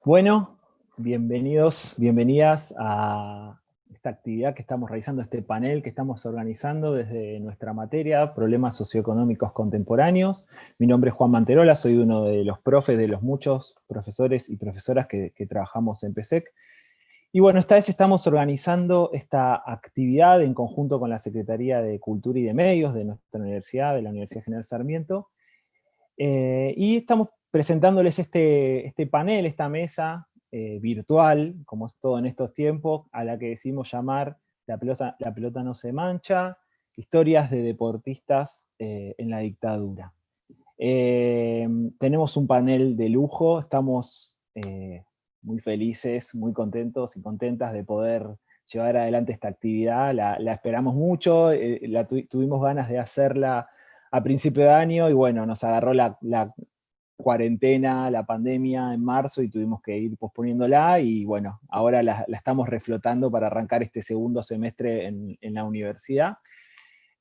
Bueno, bienvenidos, bienvenidas a esta actividad que estamos realizando, este panel que estamos organizando desde nuestra materia, Problemas Socioeconómicos Contemporáneos. Mi nombre es Juan Manterola, soy uno de los profes de los muchos profesores y profesoras que trabajamos en PSEC. Y bueno, esta vez estamos organizando esta actividad en conjunto con la Secretaría de Cultura y de Medios de nuestra universidad, de la Universidad General Sarmiento, y estamos presentándoles este panel, esta mesa virtual, como es todo en estos tiempos, a la que decimos llamar La pelota no se mancha, historias de deportistas en la dictadura. Tenemos un panel de lujo, estamos muy felices, muy contentos y contentas de poder llevar adelante esta actividad, la esperamos mucho, tuvimos ganas de hacerla a principio de año, y bueno, nos agarró la cuarentena, la pandemia en marzo, y tuvimos que ir posponiéndola, y bueno, ahora la estamos reflotando para arrancar este segundo semestre en la universidad.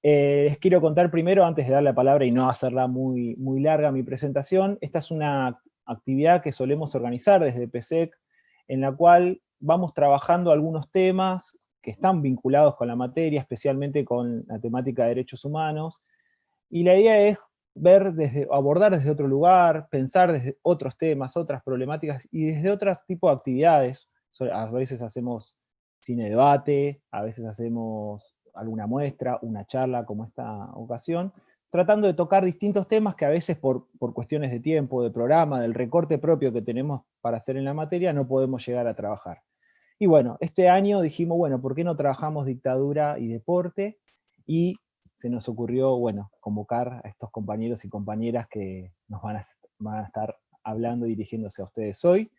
Les quiero contar primero, antes de dar la palabra y no hacerla muy, muy larga mi presentación, esta es una actividad que solemos organizar desde PSEC, en la cual vamos trabajando algunos temas que están vinculados con la materia, especialmente con la temática de derechos humanos, y la idea es abordar desde otro lugar, pensar desde otros temas, otras problemáticas, y desde otros tipos de actividades. A veces hacemos cine debate, a veces hacemos alguna muestra, una charla como esta ocasión, tratando de tocar distintos temas que a veces por cuestiones de tiempo, de programa, del recorte propio que tenemos para hacer en la materia, no podemos llegar a trabajar. Y bueno, este año dijimos, bueno, ¿por qué no trabajamos dictadura y deporte? Y se nos ocurrió, bueno, convocar a estos compañeros y compañeras que nos van a estar hablando y dirigiéndose a ustedes hoy.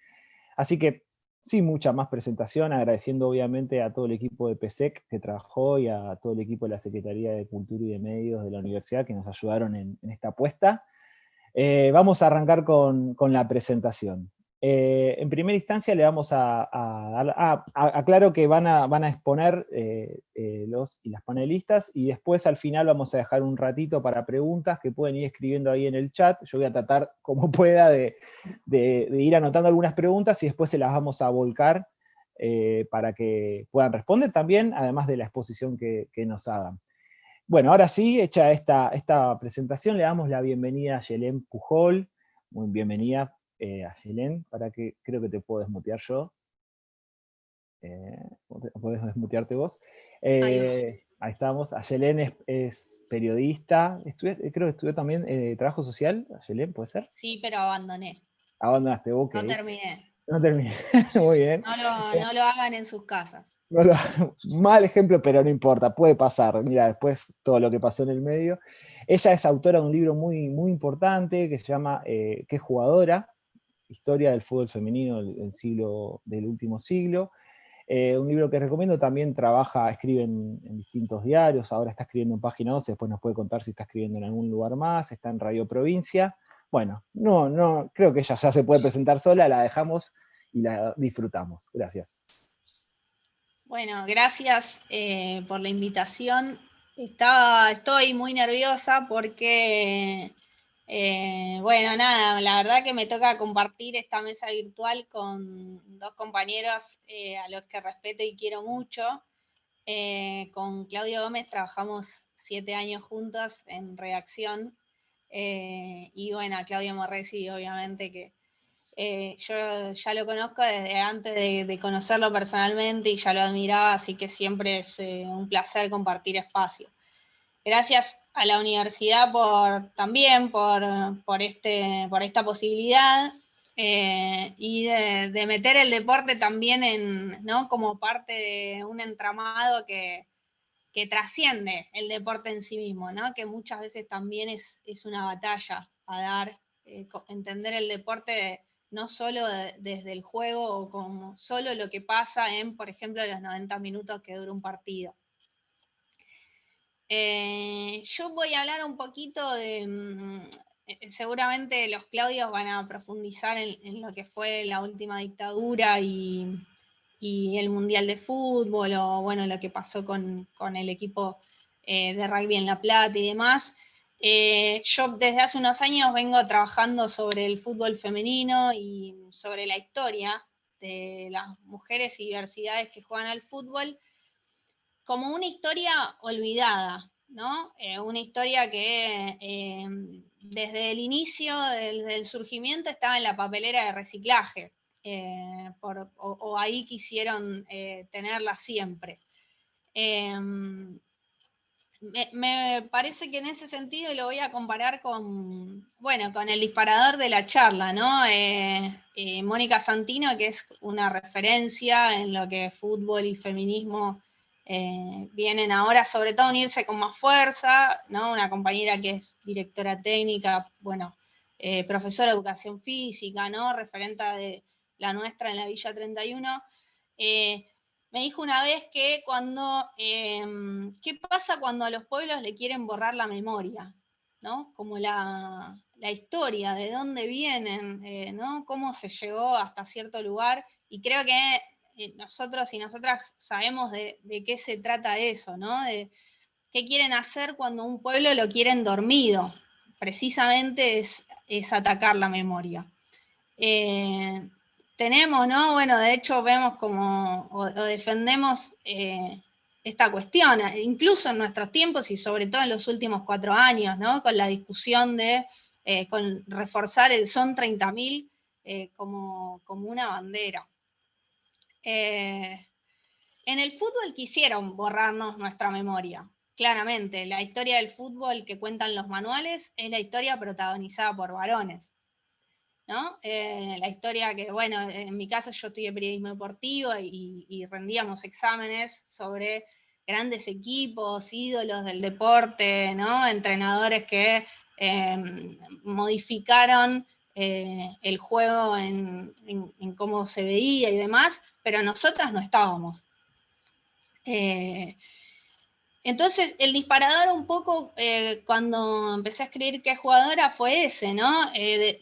Así que, sin mucha más presentación, agradeciendo obviamente a todo el equipo de PSEC que trabajó y a todo el equipo de la Secretaría de Cultura y de Medios de la universidad que nos ayudaron en esta apuesta. Vamos a arrancar con la presentación. En primera instancia le vamos a dar, aclaro que van a exponer los y las panelistas, y después al final vamos a dejar un ratito para preguntas que pueden ir escribiendo ahí en el chat. Yo voy a tratar como pueda de ir anotando algunas preguntas, y después se las vamos a volcar para que puedan responder también, además de la exposición que nos hagan. Bueno, ahora sí, hecha esta presentación, le damos la bienvenida a Yelén Pujol. Muy bienvenida a Yelén, para que creo que te puedo desmutear yo. Podés desmutearte vos. Ahí va. Ahí estamos. Ayelén es periodista, creo que estudió también trabajo social. Ayelén, ¿puede ser? Sí, pero abandoné. Abandonaste, ok. No terminé. No terminé. Muy bien. No lo hagan en sus casas. No mal ejemplo, pero no importa, puede pasar. Mira, después todo lo que pasó en el medio. Ella es autora de un libro muy, muy importante que se llama ¿Qué es jugadora? Historia del fútbol femenino del último siglo. Un libro que recomiendo. También escribe en distintos diarios, ahora está escribiendo en Página 12, después nos puede contar si está escribiendo en algún lugar más, está en Radio Provincia. Bueno, no, creo que ella ya se puede presentar sola, la dejamos y la disfrutamos. Gracias. Bueno, gracias por la invitación. Estoy muy nerviosa porque, bueno, nada, la verdad que me toca compartir esta mesa virtual con dos compañeros a los que respeto y quiero mucho. Con Claudio Gómez trabajamos 7 años juntos en redacción. Y bueno, a Claudio Morresi, obviamente que yo ya lo conozco desde antes de conocerlo personalmente y ya lo admiraba, así que siempre es un placer compartir espacio. Gracias a la universidad también por esta posibilidad y de meter el deporte también ¿no? como parte de un entramado que trasciende el deporte en sí mismo, ¿no? Que muchas veces también es una batalla a dar, entender el deporte no solo desde el juego o como solo lo que pasa en, por ejemplo, los 90 minutos que dura un partido. Yo voy a hablar un poquito seguramente los Claudios van a profundizar en lo que fue la última dictadura y el Mundial de Fútbol, o bueno, lo que pasó con el equipo de rugby en La Plata y demás. Yo desde hace unos años vengo trabajando sobre el fútbol femenino y sobre la historia de las mujeres y diversidades que juegan al fútbol como una historia olvidada, ¿no? Una historia que desde el inicio, desde el surgimiento, estaba en la papelera de reciclaje, o ahí quisieron tenerla siempre. Me parece que en ese sentido lo voy a comparar con el disparador de la charla, ¿no? Mónica Santino, que es una referencia en lo que fútbol y feminismo vienen ahora, sobre todo a unirse con más fuerza, ¿no? Una compañera que es directora técnica, profesora de educación física, ¿no? Referente de la nuestra en la Villa 31. Me dijo una vez que ¿qué pasa cuando a los pueblos le quieren borrar la memoria? ¿No? Como la historia, de dónde vienen, ¿no? Cómo se llegó hasta cierto lugar. Y creo que nosotros y nosotras sabemos de qué se trata eso, ¿no? De qué quieren hacer cuando un pueblo lo quieren dormido. Precisamente es atacar la memoria. Tenemos, ¿no? Bueno, de hecho vemos o defendemos esta cuestión, incluso en nuestros tiempos y sobre todo en los últimos 4 años, ¿no? Con la discusión con reforzar el Son 30.000 como una bandera. En el fútbol quisieron borrarnos nuestra memoria. Claramente, la historia del fútbol que cuentan los manuales es la historia protagonizada por varones, ¿no? La historia que, bueno, en mi caso yo estudié periodismo deportivo y rendíamos exámenes sobre grandes equipos, ídolos del deporte, ¿no? Entrenadores que modificaron el juego en cómo se veía y demás, pero nosotras no estábamos. Entonces, el disparador un poco, cuando empecé a escribir qué jugadora, fue ese, ¿no? ¿De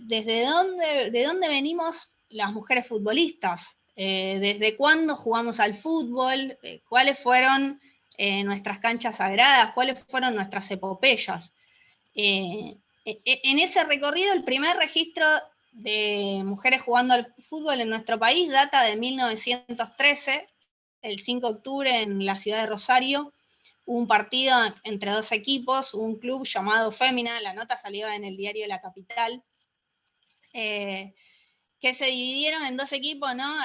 dónde venimos las mujeres futbolistas? ¿Desde cuándo jugamos al fútbol? ¿Cuáles fueron nuestras canchas sagradas? ¿Cuáles fueron nuestras epopeyas? En ese recorrido, el primer registro de mujeres jugando al fútbol en nuestro país data de 1913, el 5 de octubre en la ciudad de Rosario. Hubo un partido entre 2 equipos, un club llamado Fémina, la nota salió en el diario La Capital, que se dividieron en 2 equipos, ¿no?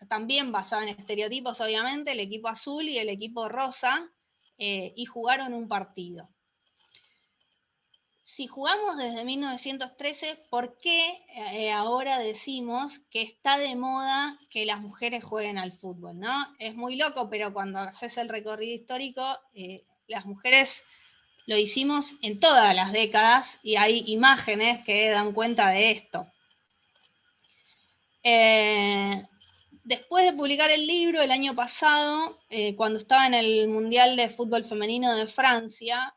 También basado en estereotipos, obviamente, el equipo azul y el equipo rosa, y jugaron un partido. Si jugamos desde 1913, ¿por qué ahora decimos que está de moda que las mujeres jueguen al fútbol, ¿no? Es muy loco, pero cuando haces el recorrido histórico, las mujeres lo hicimos en todas las décadas y hay imágenes que dan cuenta de esto. Después de publicar el libro el año pasado, cuando estaba en el Mundial de Fútbol Femenino de Francia,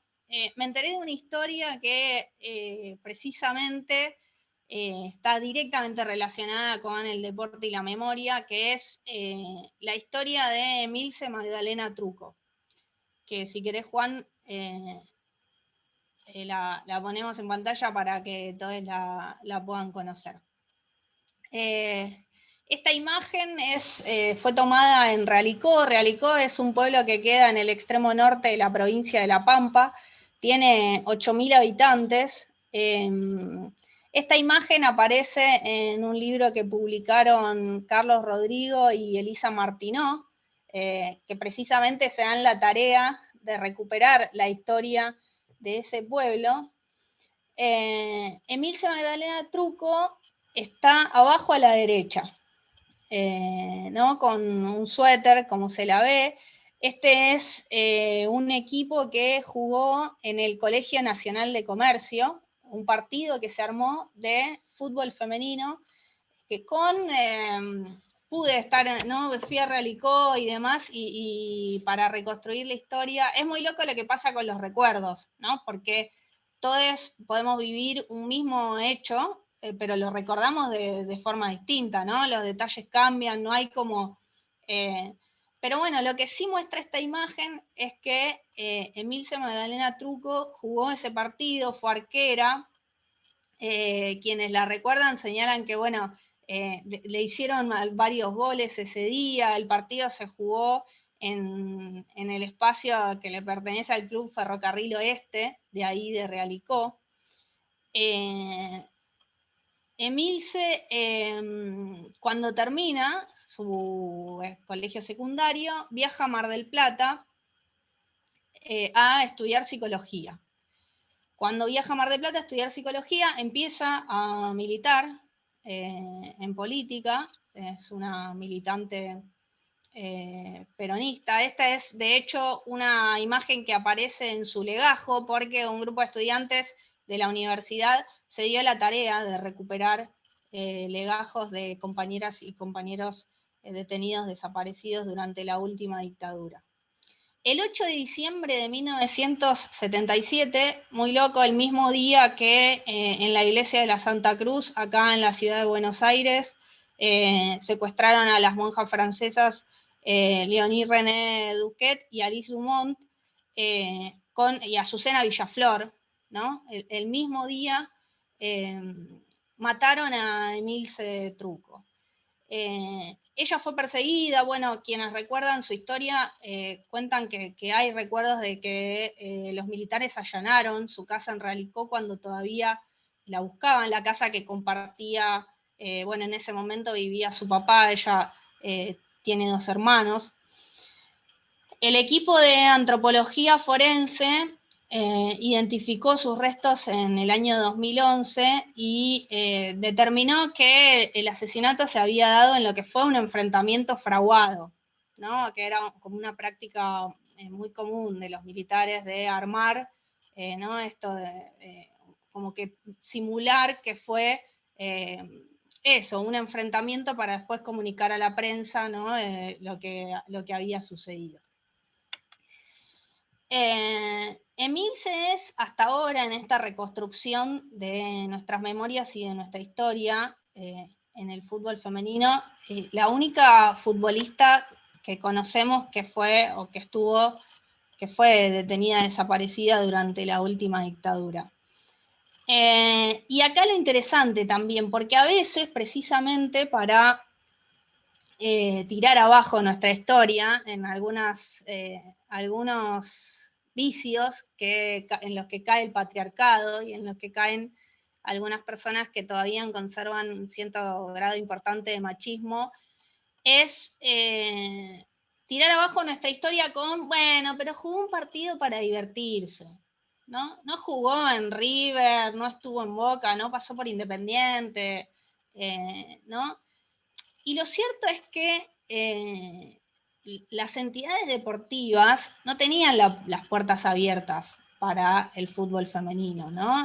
me enteré de una historia que precisamente está directamente relacionada con el deporte y la memoria, que es la historia de Emilce Magdalena Trucco, que si querés, Juan, la ponemos en pantalla para que todos la puedan conocer. Esta imagen fue tomada en Realicó. Realicó es un pueblo que queda en el extremo norte de la provincia de La Pampa. Tiene 8.000 habitantes. Esta imagen aparece en un libro que publicaron Carlos Rodrigo y Elisa Martinó, que precisamente se dan la tarea de recuperar la historia de ese pueblo. Emilce Magdalena Trucco está abajo a la derecha, ¿no? Con un suéter, como se la ve. Este es un equipo que jugó en el Colegio Nacional de Comercio, un partido que se armó de fútbol femenino, que pude estar, ¿no? Fui a Realicó y demás, y para reconstruir la historia, es muy loco lo que pasa con los recuerdos, ¿no? Porque todos podemos vivir un mismo hecho, pero lo recordamos de forma distinta, ¿no? Los detalles cambian, no hay como Pero bueno, lo que sí muestra esta imagen es que Emilce Magdalena Trucco jugó ese partido, fue arquera. Quienes la recuerdan señalan que, bueno, le hicieron varios goles ese día, el partido se jugó en el espacio que le pertenece al Club Ferrocarril Oeste, de ahí de Realicó. Emilce, cuando termina su colegio secundario, viaja a Mar del Plata a estudiar psicología. Cuando viaja a Mar del Plata a estudiar psicología, empieza a militar en política, es una militante peronista. Esta es, de hecho, una imagen que aparece en su legajo, porque un grupo de estudiantes de la universidad se dio la tarea de recuperar legajos de compañeras y compañeros detenidos desaparecidos durante la última dictadura. El 8 de diciembre de 1977, muy loco, el mismo día que en la iglesia de la Santa Cruz, acá en la ciudad de Buenos Aires, secuestraron a las monjas francesas Léonie René Duquet y Alice Dumont, y a Azucena Villaflor, ¿no? El mismo día mataron a Emilce Trucco. Ella fue perseguida, bueno, quienes recuerdan su historia cuentan que hay recuerdos de que los militares allanaron su casa en Realicó cuando todavía la buscaban, la casa que compartía, bueno, en ese momento vivía su papá, ella tiene 2 hermanos. El equipo de antropología forense identificó sus restos en el año 2011 y determinó que el asesinato se había dado en lo que fue un enfrentamiento fraguado, ¿no? Que era como una práctica muy común de los militares de armar, ¿no? Esto de como que simular que fue eso, un enfrentamiento para después comunicar a la prensa, ¿no? Lo que había sucedido. Emilce es hasta ahora en esta reconstrucción de nuestras memorias y de nuestra historia en el fútbol femenino, la única futbolista que conocemos que fue o que estuvo, que fue detenida desaparecida durante la última dictadura. Y acá lo interesante también, porque a veces precisamente para tirar abajo nuestra historia en algunos vicios en los que cae el patriarcado y en los que caen algunas personas que todavía conservan un cierto grado importante de machismo, es tirar abajo nuestra historia con, bueno, pero jugó un partido para divertirse, ¿no? No jugó en River, no estuvo en Boca, no pasó por Independiente, ¿no? Y lo cierto es que las entidades deportivas no tenían las puertas abiertas para el fútbol femenino, ¿no?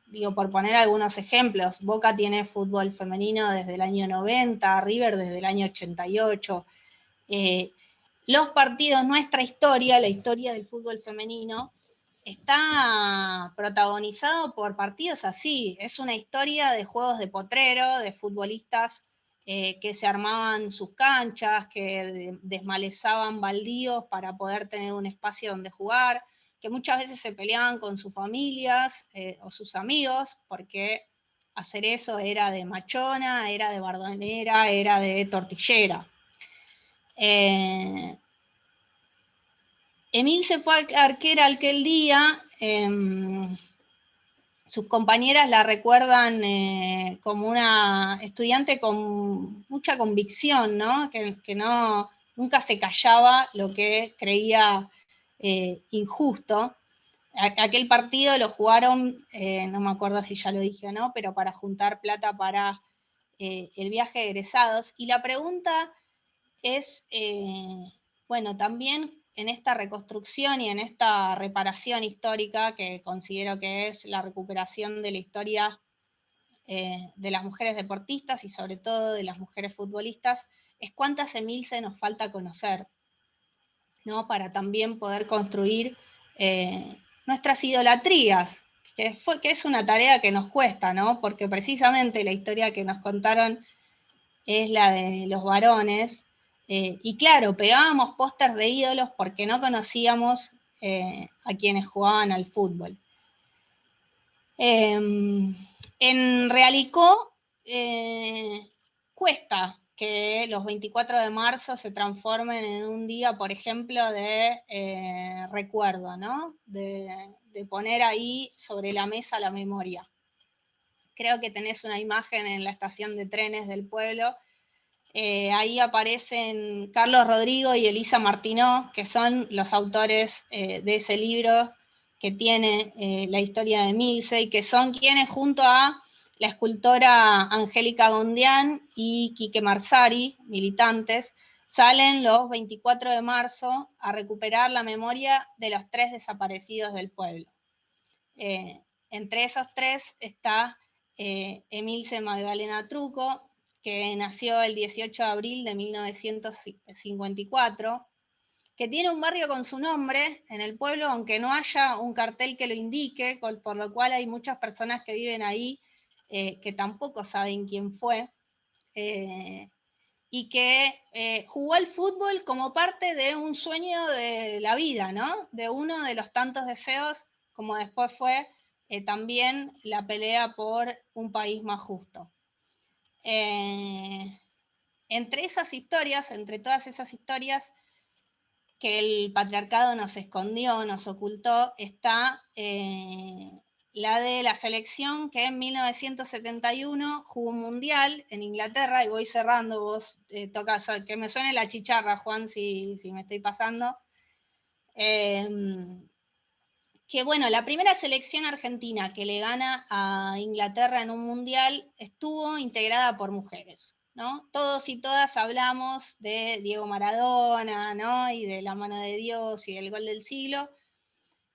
Digo, por poner algunos ejemplos, Boca tiene fútbol femenino desde el año 90, River desde el año 88. Los partidos, nuestra historia, la historia del fútbol femenino, está protagonizado por partidos así. Es una historia de juegos de potrero, de futbolistas que se armaban sus canchas, que desmalezaban baldíos para poder tener un espacio donde jugar, que muchas veces se peleaban con sus familias o sus amigos, porque hacer eso era de machona, era de bardonera, era de tortillera. Emilce fue arquera aquel día. Sus compañeras la recuerdan como una estudiante con mucha convicción, ¿no? Que no, nunca se callaba lo que creía injusto. Aquel partido lo jugaron, no me acuerdo si ya lo dije o no, pero para juntar plata para el viaje de egresados. Y la pregunta es, bueno, también en esta reconstrucción y en esta reparación histórica, que considero que es la recuperación de la historia de las mujeres deportistas y sobre todo de las mujeres futbolistas, es cuántas Emilce nos falta conocer, ¿no? Para también poder construir nuestras idolatrías, que es una tarea que nos cuesta, ¿no? Porque precisamente la historia que nos contaron es la de los varones, Y claro, pegábamos pósters de ídolos porque no conocíamos a quienes jugaban al fútbol. En Realicó cuesta que los 24 de marzo se transformen en un día, por ejemplo, de recuerdo, ¿no? De poner ahí sobre la mesa la memoria. Creo que tenés una imagen en la estación de trenes del pueblo. Ahí aparecen Carlos Rodrigo y Elisa Martinó, que son los autores de ese libro que tiene la historia de Emilce, y que son quienes, junto a la escultora Angélica Gondián y Quique Marsari, militantes, salen los 24 de marzo a recuperar la memoria de los 3 desaparecidos del pueblo. Entre esos 3 está Emilce Magdalena Truco, que nació el 18 de abril de 1954, que tiene un barrio con su nombre en el pueblo, aunque no haya un cartel que lo indique, por lo cual hay muchas personas que viven ahí que tampoco saben quién fue, y que jugó al fútbol como parte de un sueño de la vida, ¿no? De uno de los tantos deseos, como después fue también la pelea por un país más justo. Entre esas historias, entre todas esas historias que el patriarcado nos escondió, nos ocultó, está la de la selección que en 1971 jugó un mundial en Inglaterra, y voy cerrando, vos tocas, que me suene la chicharra, Juan, si me estoy pasando. Que bueno, la primera selección argentina que le gana a Inglaterra en un mundial estuvo integrada por mujeres, ¿no? Todos y todas hablamos de Diego Maradona, ¿no? Y de la mano de Dios y del gol del siglo,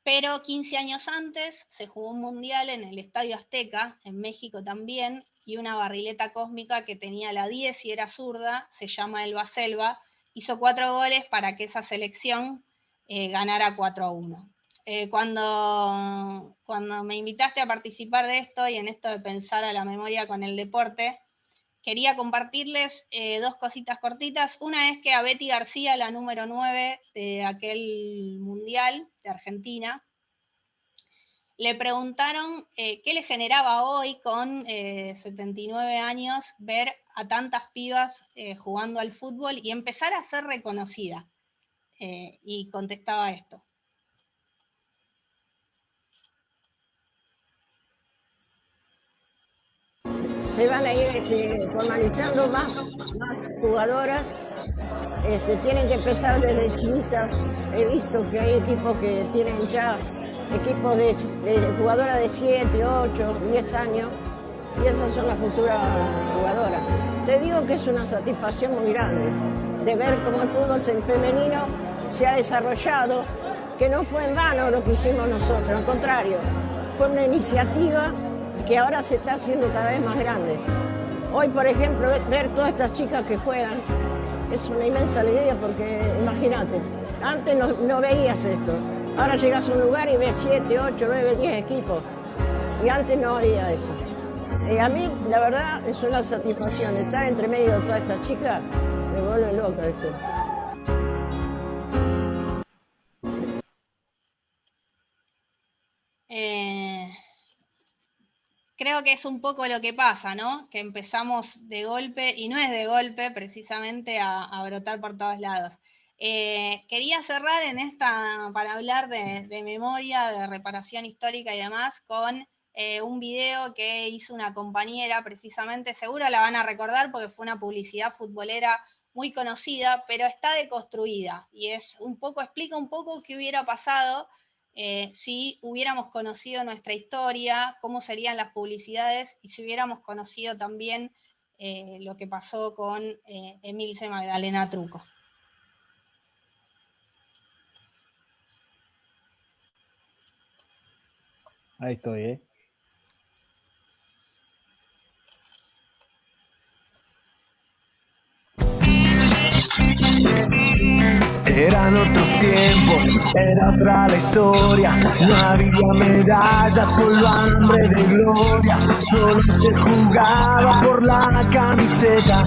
pero 15 años antes se jugó un mundial en el Estadio Azteca, en México también, y una barrileta cósmica que tenía la 10 y era zurda, se llama Elba Selva, hizo 4 goles para que esa selección ganara 4-1. Cuando me invitaste a participar de esto y en esto de pensar a la memoria con el deporte, quería compartirles 2 cositas cortitas. Una es que a Betty García, la número 9 de aquel mundial de Argentina, le preguntaron qué le generaba hoy, con 79 años, ver a tantas pibas jugando al fútbol y empezar a ser reconocida. Y contestaba esto. Se van a ir formalizando más jugadoras, tienen que empezar desde chiquitas. He visto que hay equipos que tienen ya equipos de jugadoras de 7, 8, 10 años, y esas son las futuras jugadoras. Te digo que es una satisfacción muy grande de ver cómo el fútbol femenino se ha desarrollado, que no fue en vano lo que hicimos nosotros, al contrario, fue una iniciativa que ahora se está haciendo cada vez más grande. Hoy, por ejemplo, ver todas estas chicas que juegan es una inmensa alegría, porque imagínate, antes no veías esto. Ahora llegas a un lugar y ves 7, 8, 9, 10 equipos, y antes no había eso. A mí, la verdad, es una satisfacción estar entre medio de todas estas chicas, me vuelve loca esto. Creo que es un poco lo que pasa, ¿no? Que empezamos de golpe, y no es de golpe precisamente, a brotar por todos lados. Quería cerrar en esta, para hablar de memoria, de reparación histórica y demás, con un video que hizo una compañera, precisamente, seguro la van a recordar porque fue una publicidad futbolera muy conocida, pero está deconstruida, y explica un poco qué hubiera pasado si hubiéramos conocido nuestra historia, cómo serían las publicidades, y si hubiéramos conocido también lo que pasó con Emilce Magdalena Truco. Ahí estoy, Eran otros tiempos, Era otra la historia, no había medallas, solo hambre de gloria. Solo se jugaba por la camiseta,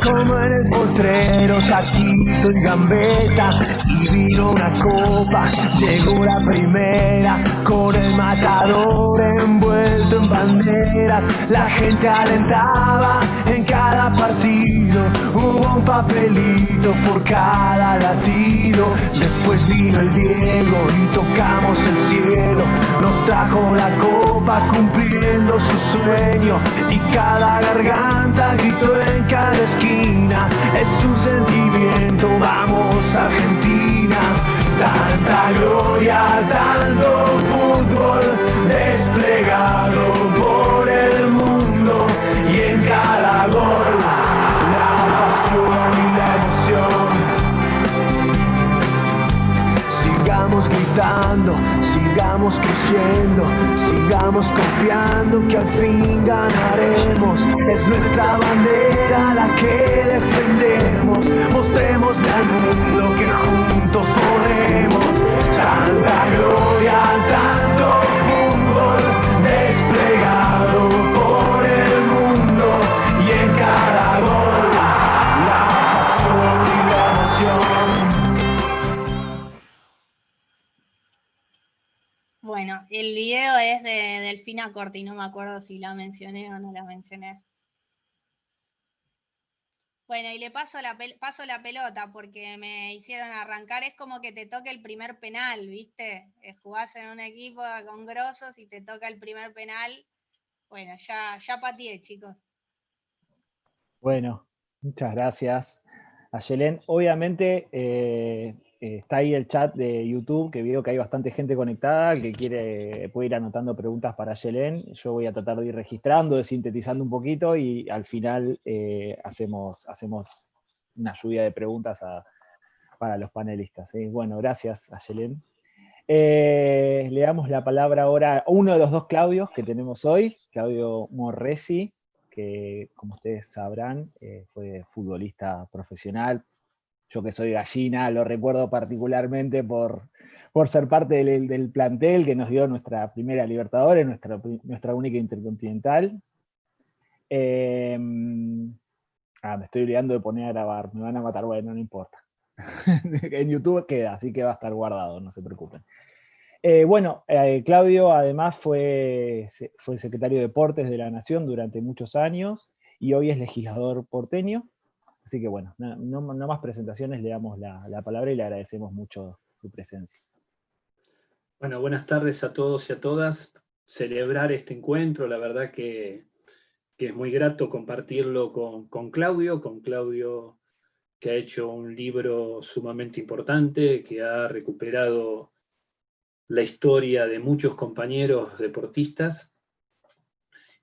como en el potrero, taquito y gambeta. Y vino una copa, llegó la primera, con el matador envuelto en banderas. La gente alentaba en cada partido, hubo un papelito por cada latido. Después vino el Diego y tocamos el cielo, nos trajo la copa cumpliendo su sueño. Y cada garganta gritó en cada esquina, es un sentimiento, vamos Argentina. Tanta gloria, tanto fútbol desplegado por el mundo, y en cada gol la pasión y la emoción. Sigamos gritando, sigamos creyendo, sigamos confiando que al fin ganaremos. Es nuestra bandera la que defendemos, mostrémosle al mundo que juntos podemos. Tanta gloria, tanto fútbol desplegado por el mundo, y en cada gol la pasión y la emoción. Bueno, el video es de Delfina Corti, no me acuerdo si la mencioné o no la mencioné. Bueno, y le paso la pelota porque me hicieron arrancar. Es como que te toque el primer penal, ¿viste? Jugás en un equipo con grosos y te toca el primer penal. Bueno, ya pateé, chicos. Bueno, muchas gracias a Yelén. Obviamente está ahí el chat de YouTube, que veo que hay bastante gente conectada. El que quiere puede ir anotando preguntas para Yelén. Yo voy a tratar de ir registrando, de sintetizando un poquito, y al final hacemos una lluvia de preguntas para los panelistas. Bueno, gracias a Yelén. Le damos la palabra ahora a uno de los dos Claudios que tenemos hoy, Claudio Morresi, que como ustedes sabrán fue futbolista profesional. Yo que soy gallina lo recuerdo particularmente por ser parte del plantel que nos dio nuestra primera Libertadores, nuestra única Intercontinental. Me estoy olvidando de poner a grabar, me van a matar, bueno, no importa. En YouTube queda, así que va a estar guardado, no se preocupen. Claudio además fue secretario de Deportes de la Nación durante muchos años y hoy es legislador porteño. Así que bueno, no más presentaciones, le damos la palabra y le agradecemos mucho su presencia. Bueno, buenas tardes a todos y a todas. Celebrar este encuentro, la verdad que es muy grato compartirlo con Claudio, que ha hecho un libro sumamente importante, que ha recuperado la historia de muchos compañeros deportistas,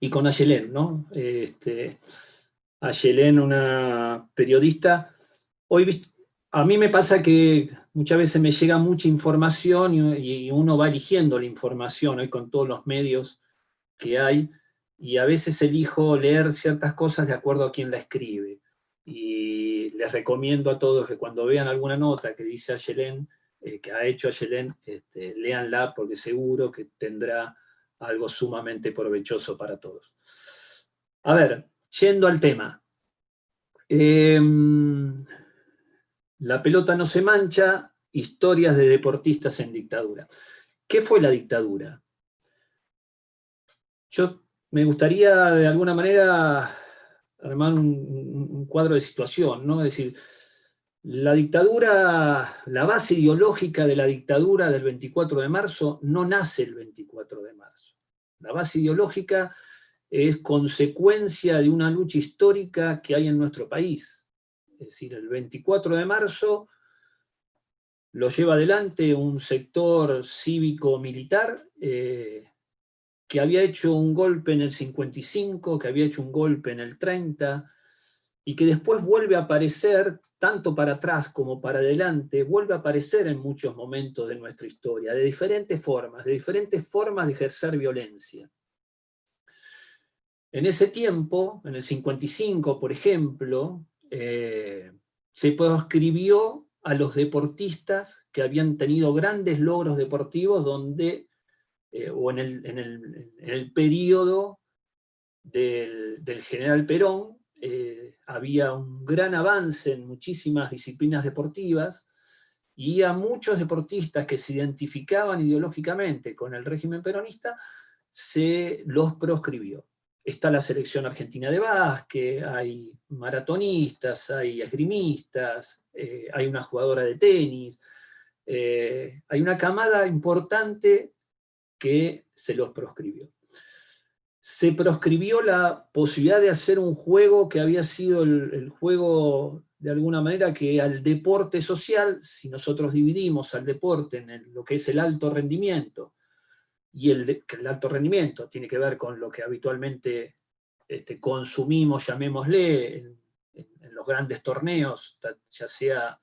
y con Ayelén, ¿no? Ayelén, una periodista. Hoy a mí me pasa que muchas veces me llega mucha información y uno va eligiendo la información hoy con todos los medios que hay, y a veces elijo leer ciertas cosas de acuerdo a quien la escribe. Y les recomiendo a todos que cuando vean alguna nota que dice Ayelén, que ha hecho Ayelén, léanla, porque seguro que tendrá algo sumamente provechoso para todos. A ver, yendo al tema. La pelota no se mancha, historias de deportistas en dictadura. ¿Qué fue la dictadura? Yo me gustaría de alguna manera armar un cuadro de situación, ¿no? Es decir, la dictadura, la base ideológica de la dictadura del 24 de marzo no nace el 24 de marzo. La base ideológica es consecuencia de una lucha histórica que hay en nuestro país. Es decir, el 24 de marzo lo lleva adelante un sector cívico-militar que había hecho un golpe en el 55, que había hecho un golpe en el 30, y que después vuelve a aparecer, tanto para atrás como para adelante, vuelve a aparecer en muchos momentos de nuestra historia, de diferentes formas de ejercer violencia. En ese tiempo, en el 55, por ejemplo, se proscribió a los deportistas que habían tenido grandes logros deportivos donde, o en el periodo del general Perón, había un gran avance en muchísimas disciplinas deportivas, y a muchos deportistas que se identificaban ideológicamente con el régimen peronista se los proscribió. Está la selección argentina de básquet, hay maratonistas, hay esgrimistas, hay una jugadora de tenis, hay una camada importante que se los proscribió. Se proscribió la posibilidad de hacer un juego que había sido el juego, de alguna manera, que al deporte social, si nosotros dividimos al deporte en lo que es el alto rendimiento, y el alto rendimiento tiene que ver con lo que habitualmente consumimos, llamémosle, en los grandes torneos, ya sea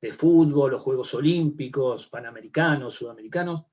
de fútbol, los Juegos Olímpicos, Panamericanos, Sudamericanos,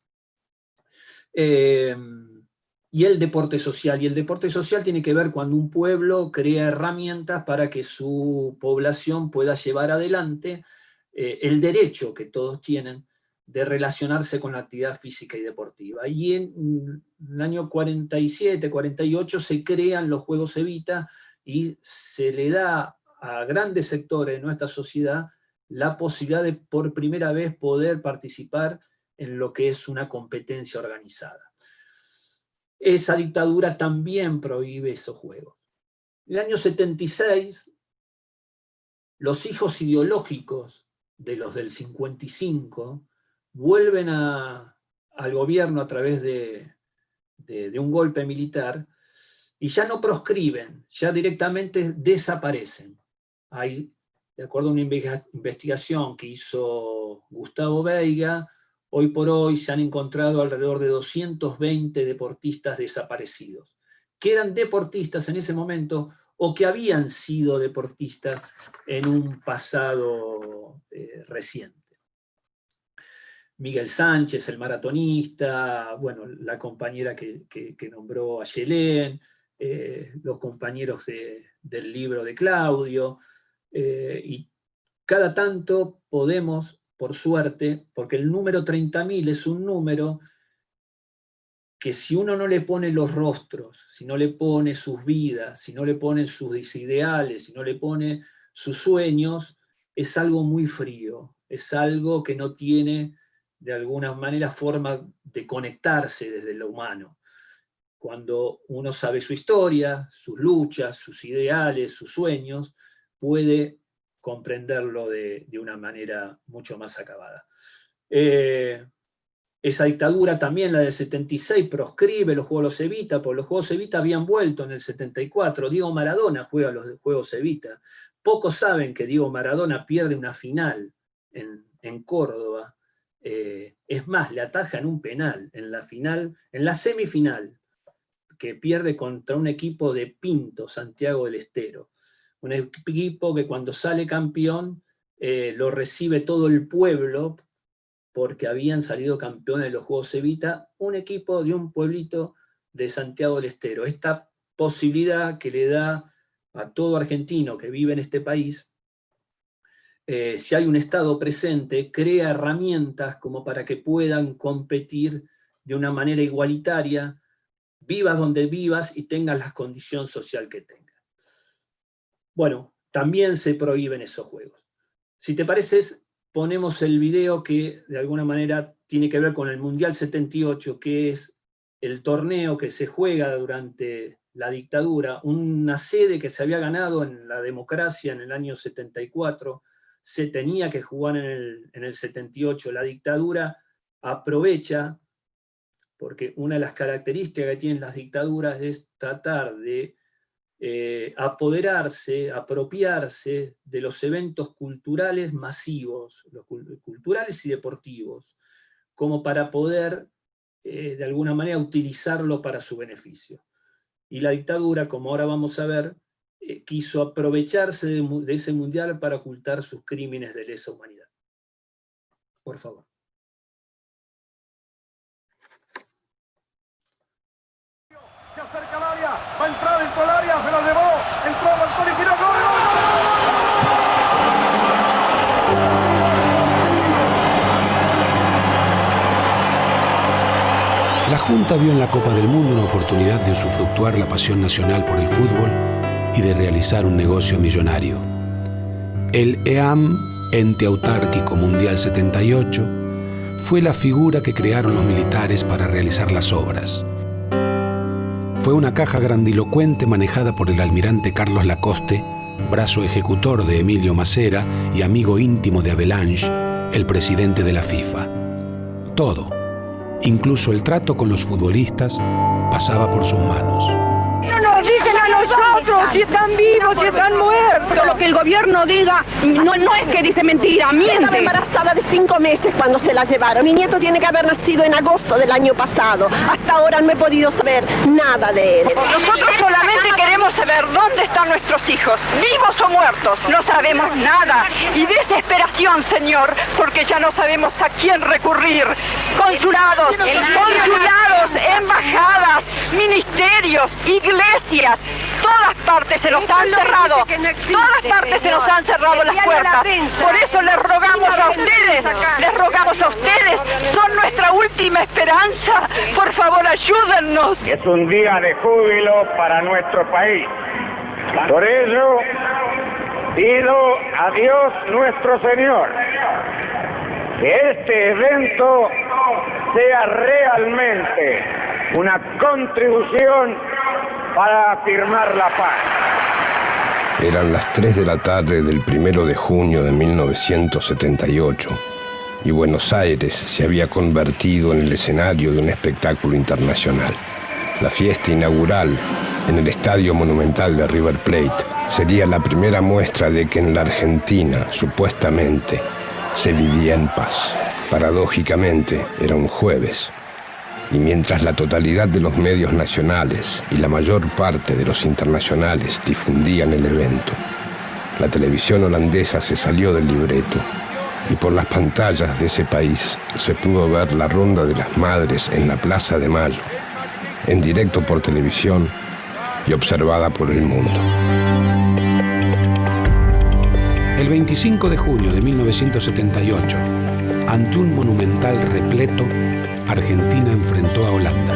y el deporte social. Y el deporte social tiene que ver cuando un pueblo crea herramientas para que su población pueda llevar adelante el derecho que todos tienen de relacionarse con la actividad física y deportiva. Y en el año 47, 48 se crean los Juegos Evita y se le da a grandes sectores de nuestra sociedad la posibilidad de por primera vez poder participar en lo que es una competencia organizada. Esa dictadura también prohíbe esos juegos. En el año 76, los hijos ideológicos de los del 55 vuelven al gobierno a través de un golpe militar, y ya no proscriben, ya directamente desaparecen. Hay, de acuerdo a una investigación que hizo Gustavo Veiga, hoy por hoy se han encontrado alrededor de 220 deportistas desaparecidos, que eran deportistas en ese momento o que habían sido deportistas en un pasado reciente. Miguel Sánchez, el maratonista, bueno, la compañera que nombró a Yelén, los compañeros del libro de Claudio, y cada tanto podemos, por suerte, porque el número 30.000 es un número que si uno no le pone los rostros, si no le pone sus vidas, si no le pone sus ideales, si no le pone sus sueños, es algo muy frío, es algo que no tiene de alguna manera forma de conectarse desde lo humano. Cuando uno sabe su historia, sus luchas, sus ideales, sus sueños, puede comprenderlo de una manera mucho más acabada. Esa dictadura también, la del 76, proscribe los Juegos Evita, porque los Juegos Evita habían vuelto en el 74. Diego Maradona juega los Juegos Evita. Pocos saben que Diego Maradona pierde una final en Córdoba. Es más, le atajan un penal en la final, en la semifinal, que pierde contra un equipo de Pinto, Santiago del Estero. Un equipo que cuando sale campeón lo recibe todo el pueblo, porque habían salido campeones de los Juegos Evita, un equipo de un pueblito de Santiago del Estero. Esta posibilidad que le da a todo argentino que vive en este país, si hay un Estado presente, crea herramientas como para que puedan competir de una manera igualitaria, vivas donde vivas y tengas la condición social que tengas. Bueno, también se prohíben esos juegos. Si te parece, ponemos el video que de alguna manera tiene que ver con el Mundial 78, que es el torneo que se juega durante la dictadura, una sede que se había ganado en la democracia en el año 74, se tenía que jugar en el 78. La dictadura aprovecha, porque una de las características que tienen las dictaduras es tratar de apoderarse, apropiarse de los eventos culturales masivos, los culturales y deportivos, como para poder, de alguna manera, utilizarlo para su beneficio. Y la dictadura, como ahora vamos a ver, quiso aprovecharse de ese mundial para ocultar sus crímenes de lesa humanidad. Por favor. Se acerca al área, va a entrar dentro del área, se lo llevó, entró Bertoni, tiró, ¡gol, gol, gol! La Junta vio en la Copa del Mundo una oportunidad de usufructuar la pasión nacional por el fútbol y de realizar un negocio millonario. El EAM, Ente Autárquico Mundial 78, fue la figura que crearon los militares para realizar las obras. Fue una caja grandilocuente manejada por el almirante Carlos Lacoste, brazo ejecutor de Emilio Macera y amigo íntimo de Avalanche, el presidente de la FIFA. Todo, incluso el trato con los futbolistas, pasaba por sus manos. No nos dicen a nosotros si están vivos, si están muertos. Lo que el gobierno diga no es que dice mentira, miente. Estaba embarazada de 5 meses cuando se la llevaron. Mi nieto tiene que haber nacido en agosto del año pasado. Hasta ahora no he podido saber nada de él. Nosotros solamente queremos saber dónde están nuestros hijos, vivos o muertos. No sabemos nada. Y desesperación, señor, porque ya no sabemos a quién recurrir. Consulados, embajadas, ministerios, iglesias, todas partes se nos han cerrado, todas partes se nos han cerrado las puertas. Por eso les rogamos a ustedes, son nuestra última esperanza. Por favor, ayúdennos. Es un día de júbilo para nuestro país. Por ello, pido a Dios nuestro Señor que este evento sea realmente una contribución para afirmar la paz. Eran las 3 de la tarde del 1 de junio de 1978 y Buenos Aires se había convertido en el escenario de un espectáculo internacional. La fiesta inaugural en el Estadio Monumental de River Plate sería la primera muestra de que en la Argentina, supuestamente, se vivía en paz. Paradójicamente, era un jueves. Y mientras la totalidad de los medios nacionales y la mayor parte de los internacionales difundían el evento, la televisión holandesa se salió del libreto y por las pantallas de ese país se pudo ver la ronda de las madres en la Plaza de Mayo, en directo por televisión y observada por el mundo. El 25 de junio de 1978, ante un monumental repleto, Argentina enfrentó a Holanda.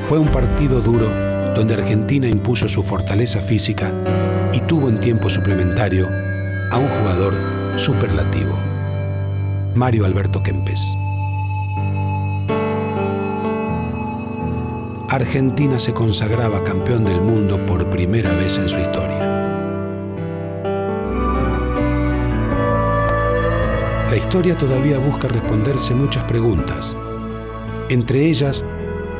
Fue un partido duro donde Argentina impuso su fortaleza física y tuvo en tiempo suplementario a un jugador superlativo, Mario Alberto Kempes. Argentina se consagraba campeón del mundo por primera vez en su historia. La historia todavía busca responderse muchas preguntas. Entre ellas,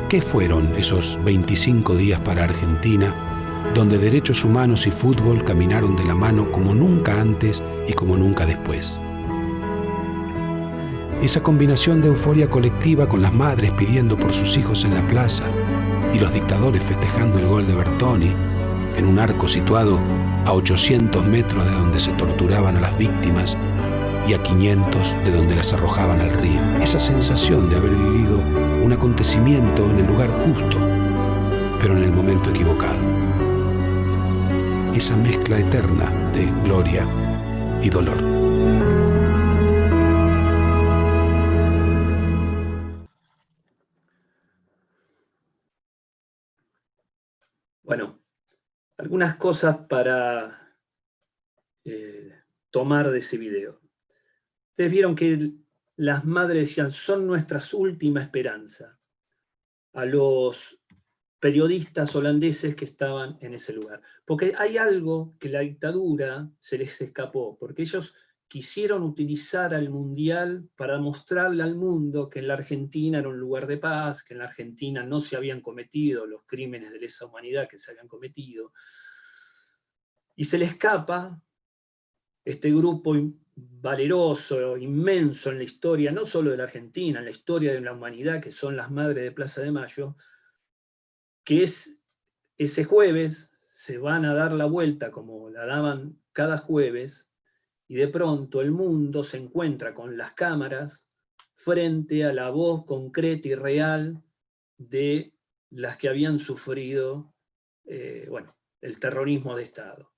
¿qué fueron esos 25 días para Argentina, donde derechos humanos y fútbol caminaron de la mano como nunca antes y como nunca después? Esa combinación de euforia colectiva con las madres pidiendo por sus hijos en la plaza y los dictadores festejando el gol de Bertoni en un arco situado a 800 metros de donde se torturaban a las víctimas y a 500 de donde las arrojaban al río. Esa sensación de haber vivido un acontecimiento en el lugar justo, pero en el momento equivocado. Esa mezcla eterna de gloria y dolor. Bueno, algunas cosas para tomar de ese video. Ustedes vieron que las madres decían, son nuestra última esperanza, a los periodistas holandeses que estaban en ese lugar. Porque hay algo que la dictadura se les escapó, porque ellos quisieron utilizar al Mundial para mostrarle al mundo que en la Argentina era un lugar de paz, que en la Argentina no se habían cometido los crímenes de lesa humanidad que se habían cometido. Y se le escapa este grupo valeroso, inmenso en la historia, no solo de la Argentina, en la historia de la humanidad, que son las madres de Plaza de Mayo, que es ese jueves se van a dar la vuelta como la daban cada jueves, y de pronto el mundo se encuentra con las cámaras frente a la voz concreta y real de las que habían sufrido el terrorismo de Estado.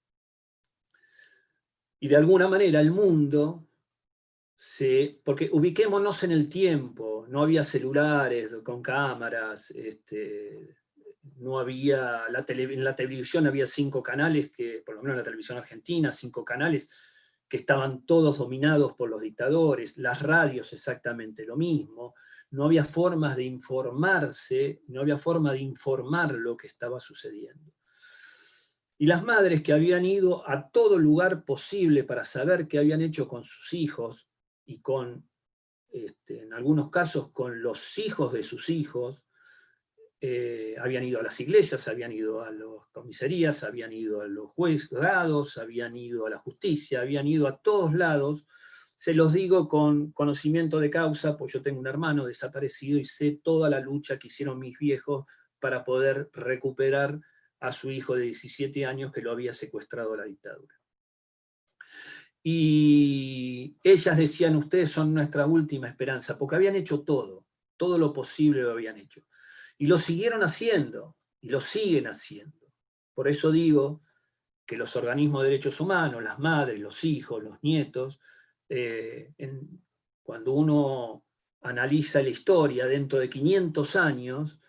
Y de alguna manera el mundo porque ubiquémonos en el tiempo, no había celulares con cámaras, no había, en la televisión había 5 canales, por lo menos en la televisión argentina, 5 canales que estaban todos dominados por los dictadores, las radios exactamente lo mismo, no había formas de informarse, no había forma de informar lo que estaba sucediendo. Y las madres que habían ido a todo lugar posible para saber qué habían hecho con sus hijos, y en algunos casos con los hijos de sus hijos, habían ido a las iglesias, habían ido a las comisarías, habían ido a los juzgados, habían ido a la justicia, habían ido a todos lados. Se los digo con conocimiento de causa, pues yo tengo un hermano desaparecido y sé toda la lucha que hicieron mis viejos para poder recuperar a su hijo de 17 años que lo había secuestrado la dictadura. Y ellas decían, ustedes son nuestra última esperanza, porque habían hecho todo lo posible lo habían hecho. Y lo siguieron haciendo, y lo siguen haciendo. Por eso digo que los organismos de derechos humanos, las madres, los hijos, los nietos, cuando uno analiza la historia dentro de 500 años,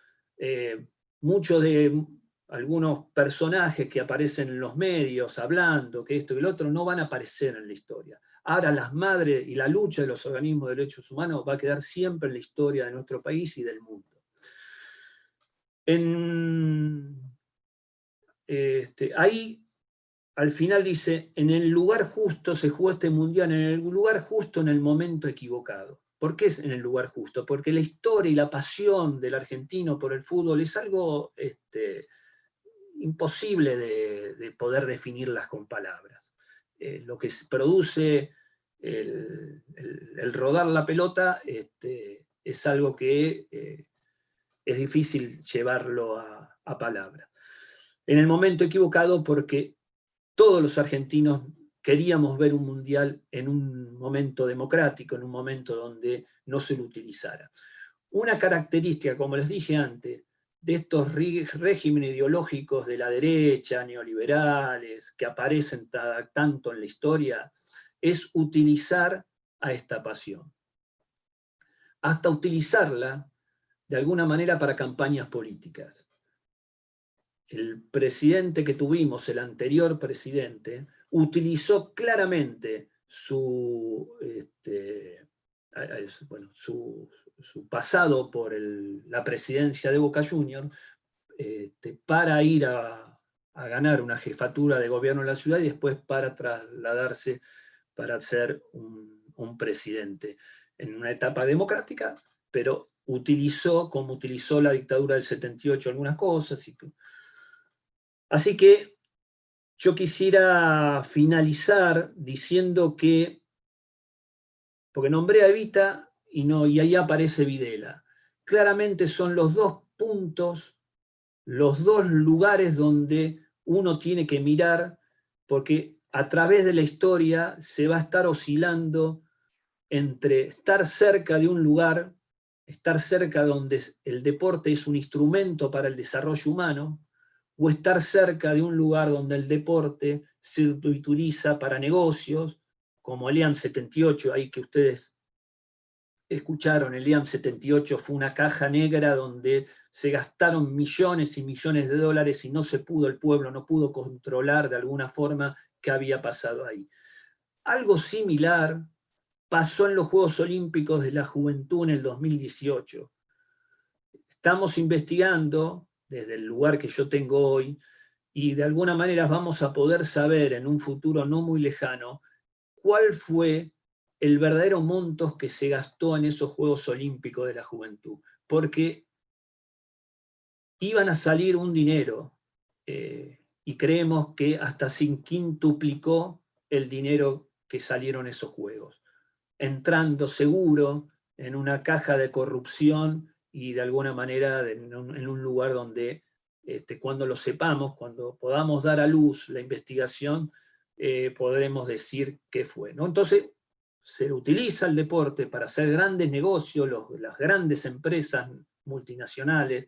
muchos de algunos personajes que aparecen en los medios hablando que esto y el otro no van a aparecer en la historia. Ahora las madres y la lucha de los organismos de derechos humanos va a quedar siempre en la historia de nuestro país y del mundo. Ahí al final dice, en el lugar justo se jugó este mundial, en el lugar justo, en el momento equivocado. ¿Por qué es en el lugar justo? Porque la historia y la pasión del argentino por el fútbol es algo imposible de poder definirlas con palabras. Lo que produce el rodar la pelota es algo que es difícil llevarlo a palabras. En el momento equivocado porque todos los argentinos queríamos ver un mundial en un momento democrático, en un momento donde no se lo utilizara. Una característica, como les dije antes, de estos regímenes ideológicos de la derecha, neoliberales, que aparecen tanto en la historia, es utilizar a esta pasión. Hasta utilizarla, de alguna manera, para campañas políticas. El presidente que tuvimos, el anterior presidente, utilizó claramente su pasado por la presidencia de Boca Juniors para ir a ganar una jefatura de gobierno en la ciudad y después para trasladarse para ser un presidente en una etapa democrática, pero utilizó, como utilizó la dictadura del 78, algunas cosas. Así que yo quisiera finalizar diciendo que, porque nombré a Evita y ahí aparece Videla, claramente son los dos puntos, los dos lugares donde uno tiene que mirar, porque a través de la historia se va a estar oscilando entre estar cerca de un lugar, estar cerca donde el deporte es un instrumento para el desarrollo humano, o estar cerca de un lugar donde el deporte se utiliza para negocios, como el IAM 78, ahí que ustedes escucharon, el IAM 78 fue una caja negra donde se gastaron millones y millones de dólares y no se pudo, el pueblo no pudo controlar de alguna forma qué había pasado ahí. Algo similar pasó en los Juegos Olímpicos de la Juventud en el 2018. Estamos investigando desde el lugar que yo tengo hoy, y de alguna manera vamos a poder saber en un futuro no muy lejano cuál fue el verdadero monto que se gastó en esos Juegos Olímpicos de la Juventud, porque iban a salir un dinero, y creemos que hasta se quintuplicó el dinero que salieron esos Juegos, entrando seguro en una caja de corrupción y de alguna manera en un lugar donde cuando lo sepamos, cuando podamos dar a luz la investigación, podremos decir qué fue, ¿no? Entonces, se utiliza el deporte para hacer grandes negocios, las grandes empresas multinacionales,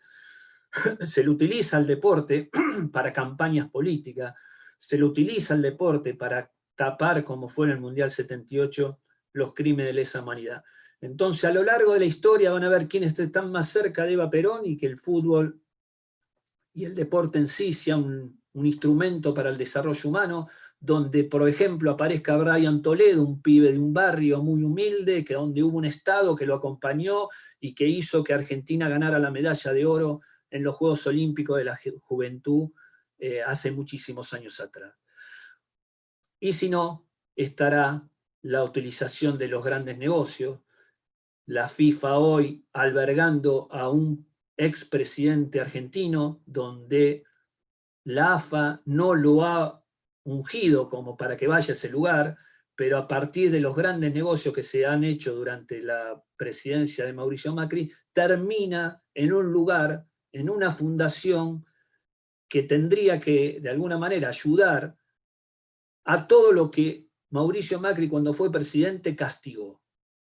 se le utiliza el deporte para campañas políticas, se le utiliza el deporte para tapar, como fue en el Mundial 78, los crímenes de lesa humanidad. Entonces, a lo largo de la historia van a ver quiénes están más cerca de Eva Perón y que el fútbol y el deporte en sí sea un instrumento para el desarrollo humano, donde, por ejemplo, aparezca Brian Toledo, un pibe de un barrio muy humilde, que donde hubo un Estado que lo acompañó y que hizo que Argentina ganara la medalla de oro en los Juegos Olímpicos de la Juventud hace muchísimos años atrás. Y si no, estará la utilización de los grandes negocios, la FIFA hoy albergando a un expresidente argentino, donde la AFA no lo ha ungido como para que vaya a ese lugar, pero a partir de los grandes negocios que se han hecho durante la presidencia de Mauricio Macri, termina en un lugar, en una fundación que tendría que, de alguna manera, ayudar a todo lo que Mauricio Macri, cuando fue presidente, castigó.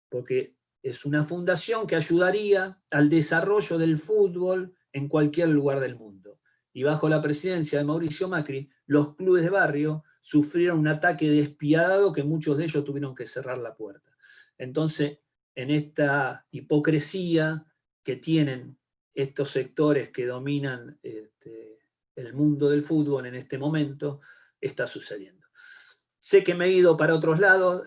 Porque es una fundación que ayudaría al desarrollo del fútbol en cualquier lugar del mundo. Y bajo la presidencia de Mauricio Macri, los clubes de barrio sufrieron un ataque despiadado que muchos de ellos tuvieron que cerrar la puerta. Entonces, en esta hipocresía que tienen estos sectores que dominan el mundo del fútbol en este momento, está sucediendo. Sé que me he ido para otros lados,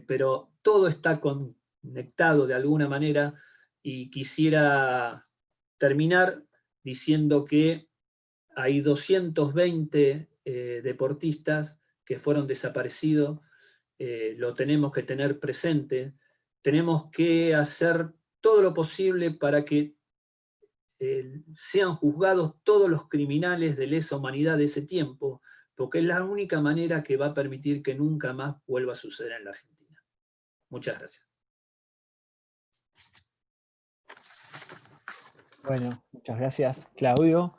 pero todo está conectado de alguna manera, y quisiera terminar diciendo que hay 220 deportistas que fueron desaparecidos, lo tenemos que tener presente, tenemos que hacer todo lo posible para que sean juzgados todos los criminales de lesa humanidad de ese tiempo, porque es la única manera que va a permitir que nunca más vuelva a suceder en la Argentina. Muchas gracias. Bueno, muchas gracias, Claudio.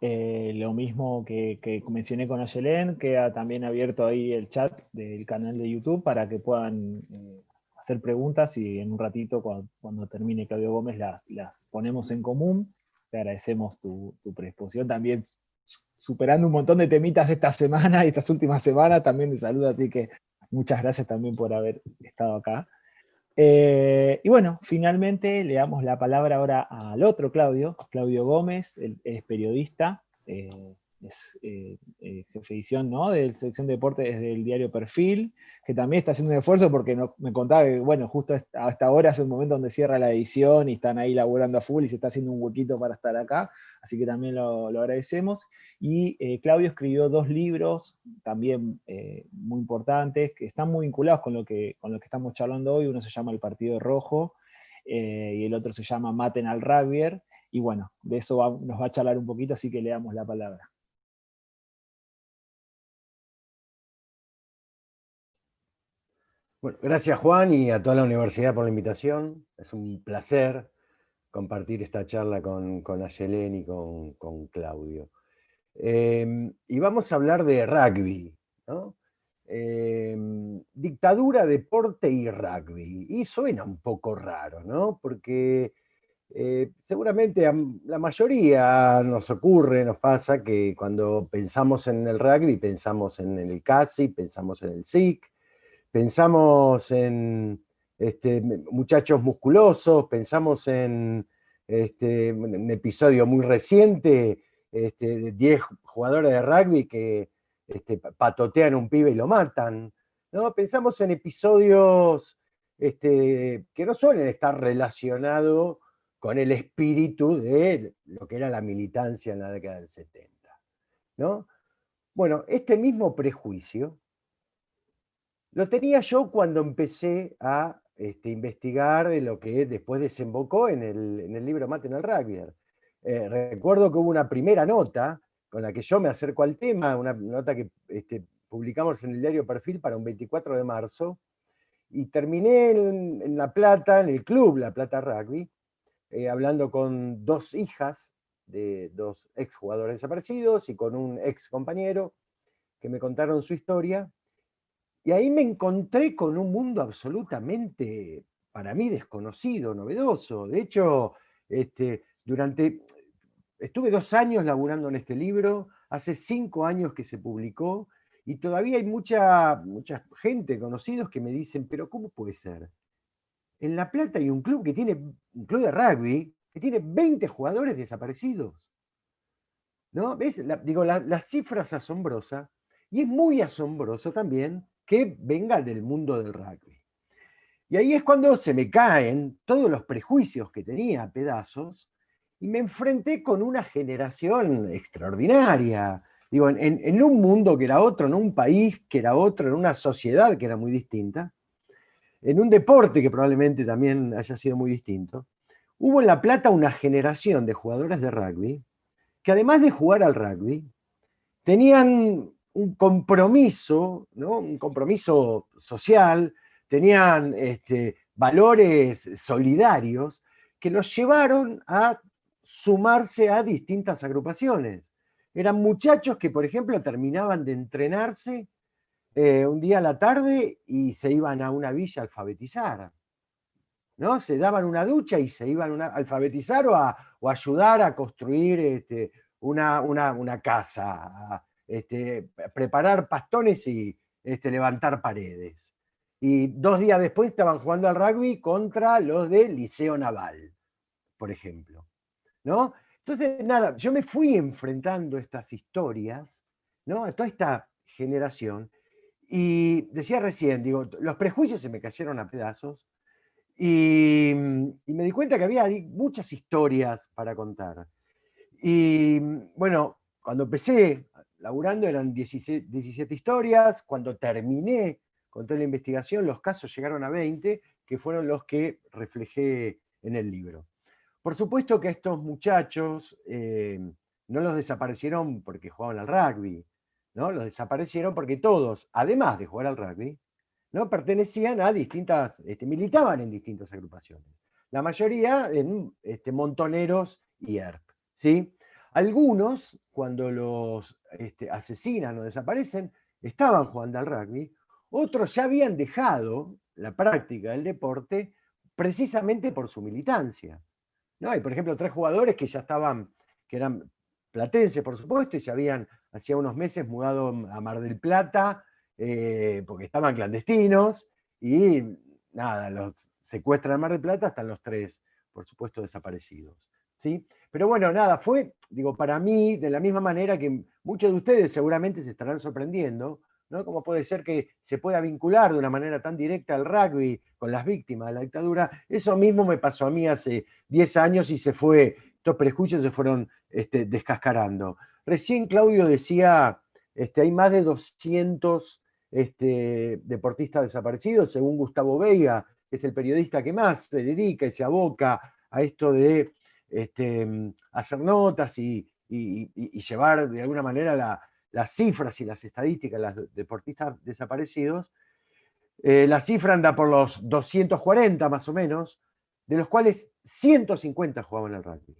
Lo mismo que mencioné con Ayelén, queda también abierto ahí el chat del canal de YouTube para que puedan hacer preguntas, y en un ratito, cuando termine Claudio Gómez, las ponemos en común. Te agradecemos tu predisposición también, superando un montón de temitas de esta semana y estas últimas semanas también de salud, así que muchas gracias también por haber estado acá. Y bueno, finalmente le damos la palabra ahora al otro Claudio Gómez. Él es periodista, es jefe de edición, ¿no?, de Sección de Deporte desde el diario Perfil, que también está haciendo un esfuerzo porque me contaba que, bueno, justo hasta ahora es el momento donde cierra la edición y están ahí laburando a full y se está haciendo un huequito para estar acá, así que también lo agradecemos. Y Claudio escribió 2 libros también muy importantes, que están muy vinculados con lo que estamos charlando hoy. Uno se llama El Partido Rojo y el otro se llama Maten al Rugby. Y bueno, de eso nos va a charlar un poquito, así que le damos la palabra. Bueno, gracias Juan y a toda la universidad por la invitación. Es un placer compartir esta charla con Ayelén y con Claudio. Y vamos a hablar de rugby, ¿no? Dictadura, deporte y rugby. Y suena un poco raro, ¿no? Porque seguramente a la mayoría nos pasa que cuando pensamos en el rugby, pensamos en el CASI, pensamos en el SIC, pensamos en muchachos musculosos, pensamos en un episodio muy reciente, de 10 jugadores de rugby que patotean a un pibe y lo matan, ¿no? Pensamos en episodios que no suelen estar relacionados con el espíritu de lo que era la militancia en la década del 70, ¿no? Bueno, este mismo prejuicio lo tenía yo cuando empecé a investigar de lo que después desembocó en el libro Maten al Rugby. Recuerdo que hubo una primera nota con la que yo me acerco al tema, una nota que publicamos en el diario Perfil para un 24 de marzo, y terminé en La Plata, en el club La Plata Rugby, hablando con 2 hijas de 2 exjugadores desaparecidos y con un ex compañero que me contaron su historia. Y ahí me encontré con un mundo absolutamente, para mí, desconocido, novedoso. De hecho, estuve 2 años laburando en este libro, hace 5 años que se publicó, Y todavía hay mucha gente, conocidos, que me dicen, pero ¿cómo puede ser? En La Plata hay un club un club de rugby, que tiene 20 jugadores desaparecidos. ¿No? ¿Ves? La cifra es asombrosa, y es muy asombroso también que venga del mundo del rugby. Y ahí es cuando se me caen todos los prejuicios que tenía a pedazos, y me enfrenté con una generación extraordinaria. Digo, en un mundo que era otro, en un país que era otro, en una sociedad que era muy distinta, en un deporte que probablemente también haya sido muy distinto, hubo en La Plata una generación de jugadores de rugby que, además de jugar al rugby, tenían un compromiso, ¿no? Un compromiso social, tenían valores solidarios que los llevaron a sumarse a distintas agrupaciones. Eran muchachos que, por ejemplo, terminaban de entrenarse un día a la tarde y se iban a una villa a alfabetizar, ¿no? Se daban una ducha y se iban a alfabetizar o ayudar a construir una casa, a preparar pastones y levantar paredes. Y 2 días después estaban jugando al rugby contra los del Liceo Naval, por ejemplo, ¿no? Entonces, nada, yo me fui enfrentando estas historias, ¿no? A toda esta generación, y decía recién, digo, los prejuicios se me cayeron a pedazos, y me di cuenta que había muchas historias para contar. Y bueno, cuando empecé laburando eran 17 historias, cuando terminé con toda la investigación, los casos llegaron a 20, que fueron los que reflejé en el libro. Por supuesto que estos muchachos no los desaparecieron porque jugaban al rugby, ¿no? Los desaparecieron porque todos, además de jugar al rugby, ¿no? Pertenecían a distintas, militaban en distintas agrupaciones. La mayoría en Montoneros y ERP, ¿sí? Algunos, cuando los asesinan o desaparecen, estaban jugando al rugby. Otros ya habían dejado la práctica del deporte precisamente por su militancia, ¿no? Hay, por ejemplo, 3 jugadores que ya estaban, que eran platenses, por supuesto, y se habían, hacía unos meses, mudado a Mar del Plata, porque estaban clandestinos, y nada, los secuestran a Mar del Plata, están los 3, por supuesto, desaparecidos, ¿sí? Pero bueno, nada, fue, digo, para mí, de la misma manera que muchos de ustedes seguramente se estarán sorprendiendo, ¿no? Cómo puede ser que se pueda vincular de una manera tan directa al rugby con las víctimas de la dictadura. Eso mismo me pasó a mí hace 10 años y estos prejuicios se fueron descascarando. Recién Claudio decía, hay más de 200 deportistas desaparecidos, según Gustavo Veiga, que es el periodista que más se dedica y se aboca a esto de hacer notas y llevar de alguna manera las cifras y las estadísticas de los deportistas desaparecidos. La cifra anda por los 240 más o menos, de los cuales 150 jugaban al rugby.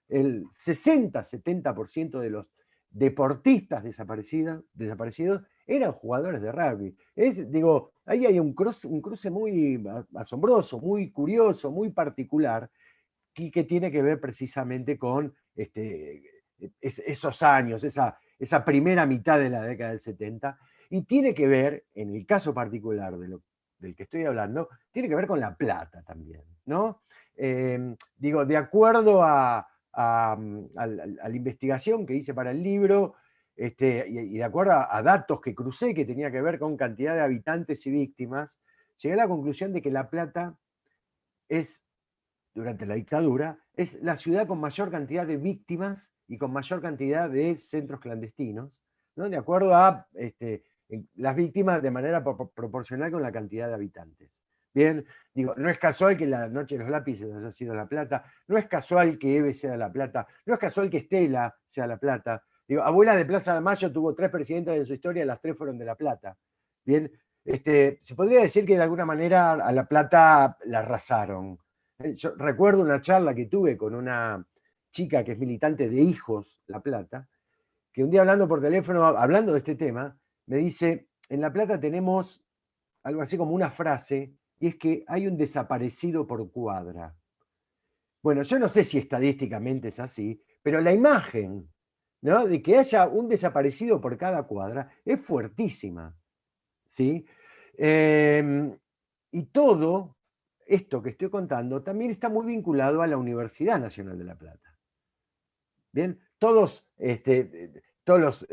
El 60-70% de los deportistas desaparecidos eran jugadores de rugby. Digo, ahí hay un cruce muy asombroso, muy curioso, muy particular, que tiene que ver precisamente con esos años, esa primera mitad de la década del 70, y tiene que ver, en el caso particular del que estoy hablando, tiene que ver con La Plata también, ¿no? Digo, de acuerdo a la investigación que hice para el libro, y de acuerdo a datos que crucé que tenía que ver con cantidad de habitantes y víctimas, llegué a la conclusión de que La Plata durante la dictadura, es la ciudad con mayor cantidad de víctimas y con mayor cantidad de centros clandestinos, ¿no? De acuerdo a las víctimas de manera proporcional con la cantidad de habitantes. Bien, digo, no es casual que la Noche de los Lápices haya sido La Plata, no es casual que Eve sea La Plata, no es casual que Estela sea La Plata. Digo, Abuela de Plaza de Mayo tuvo 3 presidentas en su historia, las 3 fueron de La Plata. Bien, se podría decir que de alguna manera a La Plata la arrasaron. Yo recuerdo una charla que tuve con una chica que es militante de Hijos La Plata, que un día hablando por teléfono, hablando de este tema, me dice, en La Plata tenemos algo así como una frase, y es que hay un desaparecido por cuadra. Bueno, yo no sé si estadísticamente es así, pero la imagen ¿no? De que haya un desaparecido por cada cuadra, es fuertísima, ¿sí? Y todo esto que estoy contando también está muy vinculado a la Universidad Nacional de La Plata. Bien, todos los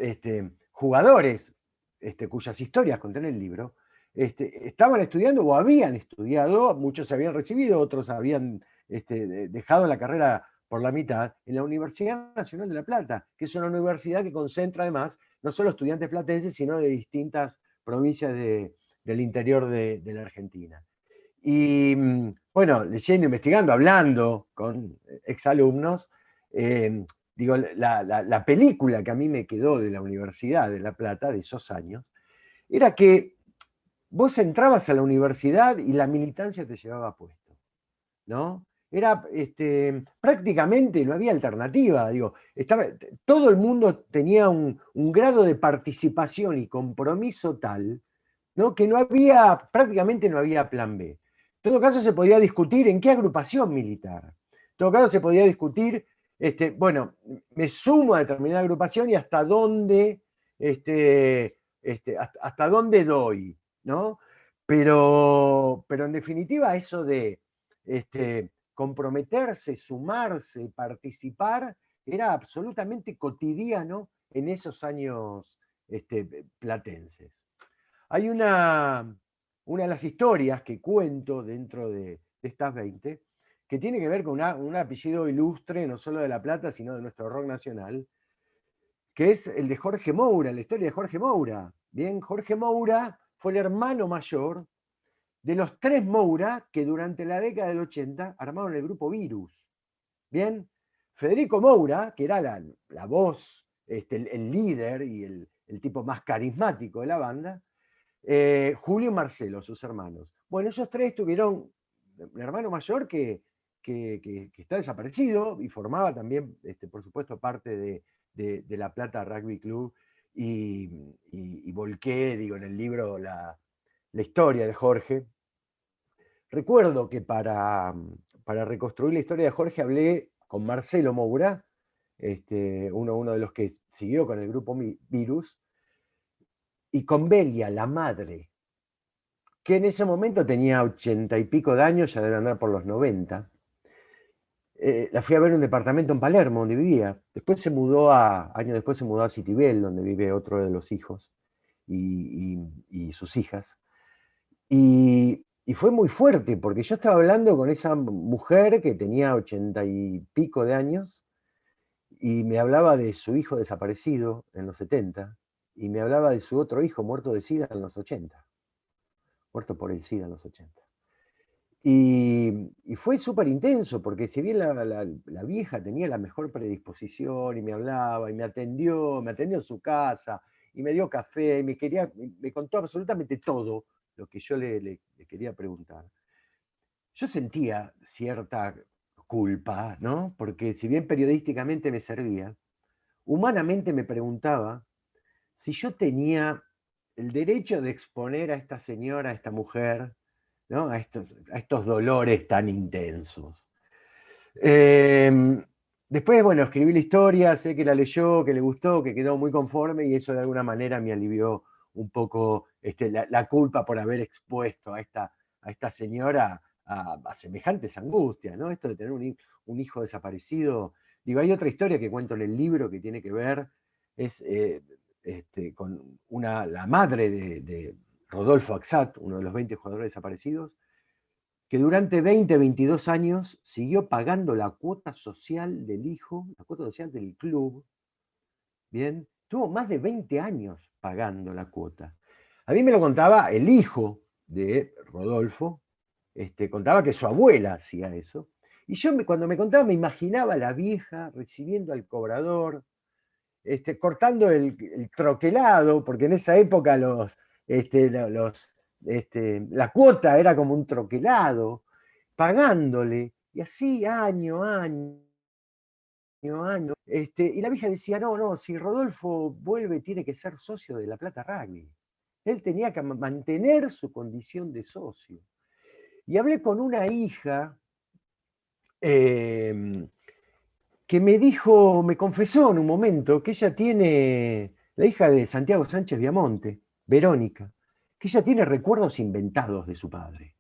jugadores cuyas historias conté en el libro, estaban estudiando o habían estudiado, muchos se habían recibido, otros habían dejado la carrera por la mitad, en la Universidad Nacional de La Plata, que es una universidad que concentra además no solo estudiantes platenses, sino de distintas provincias del interior de la Argentina. Y bueno, leyendo, investigando, hablando con exalumnos, digo, la película que a mí me quedó de la Universidad de La Plata, de esos años, era que vos entrabas a la universidad y la militancia te llevaba puesto, ¿no? Era prácticamente, no había alternativa, digo, todo el mundo tenía un grado de participación y compromiso tal, ¿no? Que prácticamente no había plan B. En todo caso se podía discutir en qué agrupación militar. En todo caso se podía discutir, bueno, me sumo a determinada agrupación y hasta dónde, hasta dónde doy, ¿no? Pero en definitiva eso de comprometerse, sumarse, participar, era absolutamente cotidiano en esos años platenses. Hay una de las historias que cuento dentro de estas 20, que tiene que ver con un apellido ilustre, no solo de La Plata, sino de nuestro rock nacional, que es el de Jorge Moura, la historia de Jorge Moura. Bien, Jorge Moura fue el hermano mayor de los 3 Moura que durante la década del 80 armaron el grupo Virus. Bien, Federico Moura, que era la voz, el líder y el tipo más carismático de la banda, Julio y Marcelo, sus hermanos. Bueno, ellos 3 tuvieron un hermano mayor que está desaparecido y formaba también, por supuesto, parte de La Plata Rugby Club, y volqué, digo, en el libro la historia de Jorge. Recuerdo que para reconstruir la historia de Jorge hablé con Marcelo Moura, uno de los que siguió con el grupo Virus, y con Belia, la madre, que en ese momento tenía 80 y pico de años, ya debe andar por los 90. La fui a ver en un departamento en Palermo, donde vivía. Años después se mudó a Citibel, donde vive otro de los hijos y sus hijas. Y fue muy fuerte, porque yo estaba hablando con esa mujer que tenía 80 y pico de años, y me hablaba de su hijo desaparecido en los 70, y me hablaba de su otro hijo muerto de SIDA en los 80. Muerto por el SIDA en los 80. Y fue súper intenso, porque si bien la vieja tenía la mejor predisposición, y me hablaba, y me atendió en su casa, y me dio café, y me contó absolutamente todo lo que yo le quería preguntar. Yo sentía cierta culpa, ¿no? Porque si bien periodísticamente me servía, humanamente me preguntaba si yo tenía el derecho de exponer a esta señora, a esta mujer, ¿no? a estos dolores tan intensos. Después, bueno, escribí la historia, sé que la leyó, que le gustó, que quedó muy conforme, y eso de alguna manera me alivió un poco la culpa por haber expuesto a esta señora a semejantes angustias, ¿no? Esto de tener un hijo desaparecido. Digo, hay otra historia que cuento en el libro que tiene que ver, es con la madre de Rodolfo Axat, uno de los 20 jugadores desaparecidos, que durante 22 años siguió pagando la cuota social del hijo, la cuota social del club. Bien, tuvo más de 20 años pagando la cuota. A mí me lo contaba el hijo de Rodolfo, contaba que su abuela hacía eso. Y yo cuando me contaba me imaginaba a la vieja recibiendo al cobrador, cortando el troquelado, porque en esa época la cuota era como un troquelado, pagándole, y así año. Y la vieja decía, no, si Rodolfo vuelve tiene que ser socio de La Plata Rugby. Él tenía que mantener su condición de socio. Y hablé con una hija que me confesó en un momento que ella tiene, la hija de Santiago Sánchez Viamonte, Verónica, que ella tiene recuerdos inventados de su padre.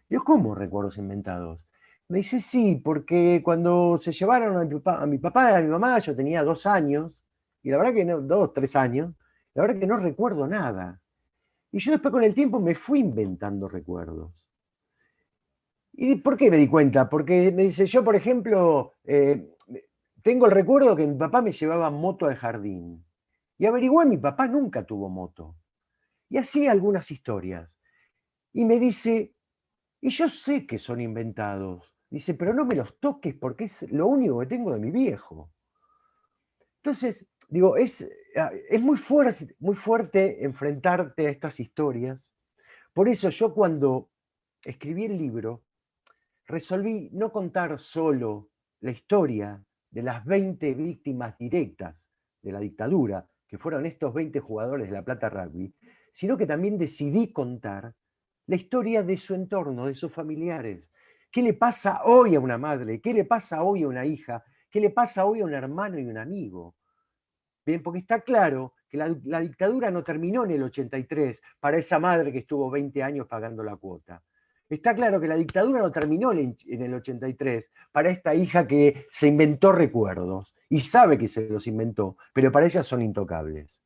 Yo, ¿cómo recuerdos inventados? Me dice, sí, porque cuando se llevaron a mi papá y a mi mamá, yo tenía 2 años, y la verdad que no, 2, 3 años, la verdad que no recuerdo nada. Y yo después con el tiempo me fui inventando recuerdos. ¿Y por qué me di cuenta? Porque me dice, yo por ejemplo, tengo el recuerdo que mi papá me llevaba moto al jardín. Y averigué, mi papá nunca tuvo moto. Y así algunas historias. Y me dice, y yo sé que son inventados. Dice, pero no me los toques porque es lo único que tengo de mi viejo. Entonces, digo, es muy fuerte enfrentarte a estas historias. Por eso yo cuando escribí el libro, resolví no contar solo la historia de las 20 víctimas directas de la dictadura, que fueron estos 20 jugadores de La Plata Rugby, sino que también decidí contar la historia de su entorno, de sus familiares. ¿Qué le pasa hoy a una madre? ¿Qué le pasa hoy a una hija? ¿Qué le pasa hoy a un hermano y un amigo? Bien, porque está claro que la dictadura no terminó en el 83 para esa madre que estuvo 20 años pagando la cuota. Está claro que la dictadura no terminó en el 83 para esta hija que se inventó recuerdos y sabe que se los inventó, pero para ella son intocables.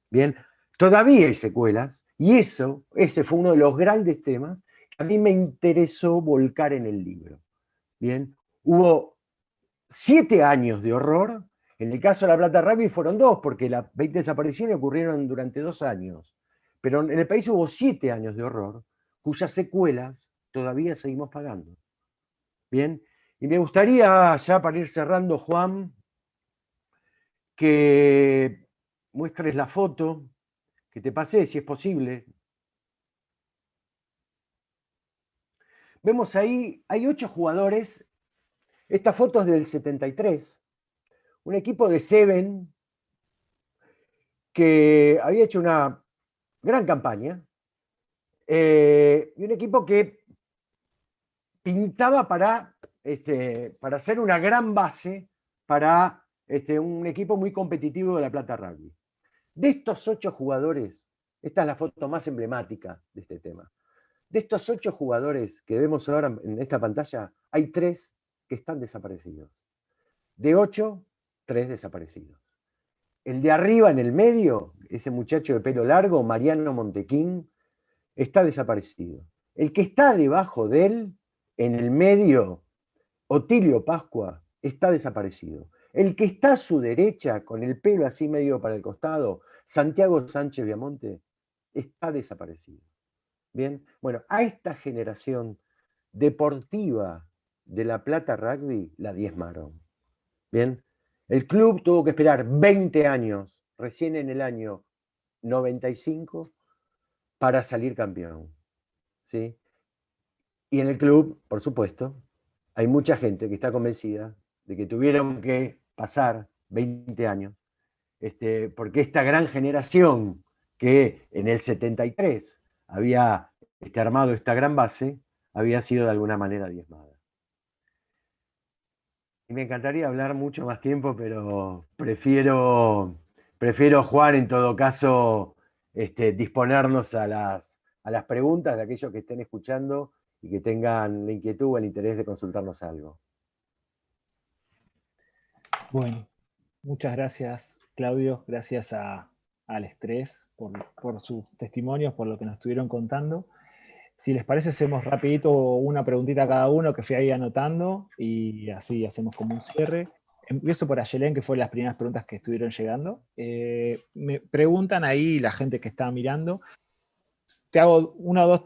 Bien, todavía hay secuelas y ese fue uno de los grandes temas que a mí me interesó volcar en el libro. Bien, hubo 7 años de horror. En el caso de La Plata Rugby fueron 2, porque las 20 desapariciones ocurrieron durante 2 años. Pero en el país hubo 7 años de horror, cuyas secuelas todavía seguimos pagando. Bien, y me gustaría, ya para ir cerrando, Juan, que muestres la foto que te pasé, si es posible. Vemos ahí, hay 8 jugadores. Esta foto es del 73. Un equipo de Seven que había hecho una gran campaña, y un equipo que pintaba para hacer una gran base para un equipo muy competitivo de La Plata Rugby. De estos 8 jugadores, esta es la foto más emblemática de este tema, de estos 8 jugadores que vemos ahora en esta pantalla, hay 3 que están desaparecidos. De 8, 3 desaparecidos. El de arriba, en el medio, ese muchacho de pelo largo, Mariano Montequín, está desaparecido. El que está debajo de él, en el medio, Otilio Pascua, está desaparecido. El que está a su derecha, con el pelo así medio para el costado, Santiago Sánchez Viamonte, está desaparecido. Bien, bueno, a esta generación deportiva de La Plata Rugby la diezmaron. Bien, el club tuvo que esperar 20 años, recién en el año 95, para salir campeón. ¿Sí? Y en el club, por supuesto, hay mucha gente que está convencida de que tuvieron que pasar 20 años, porque esta gran generación que en el 73 había armado esta gran base, había sido de alguna manera diezmada. Y me encantaría hablar mucho más tiempo, pero prefiero Juan, en todo caso, disponernos a las preguntas de aquellos que estén escuchando y que tengan la inquietud o el interés de consultarnos algo. Bueno, muchas gracias, Claudio. Gracias al Estrés por sus testimonios, por lo que nos estuvieron contando. Si les parece, hacemos rapidito una preguntita a cada uno que fui ahí anotando y así hacemos como un cierre. Empiezo por Ayelén, que fue las primeras preguntas que estuvieron llegando. Me preguntan ahí la gente que está mirando. Te hago una o dos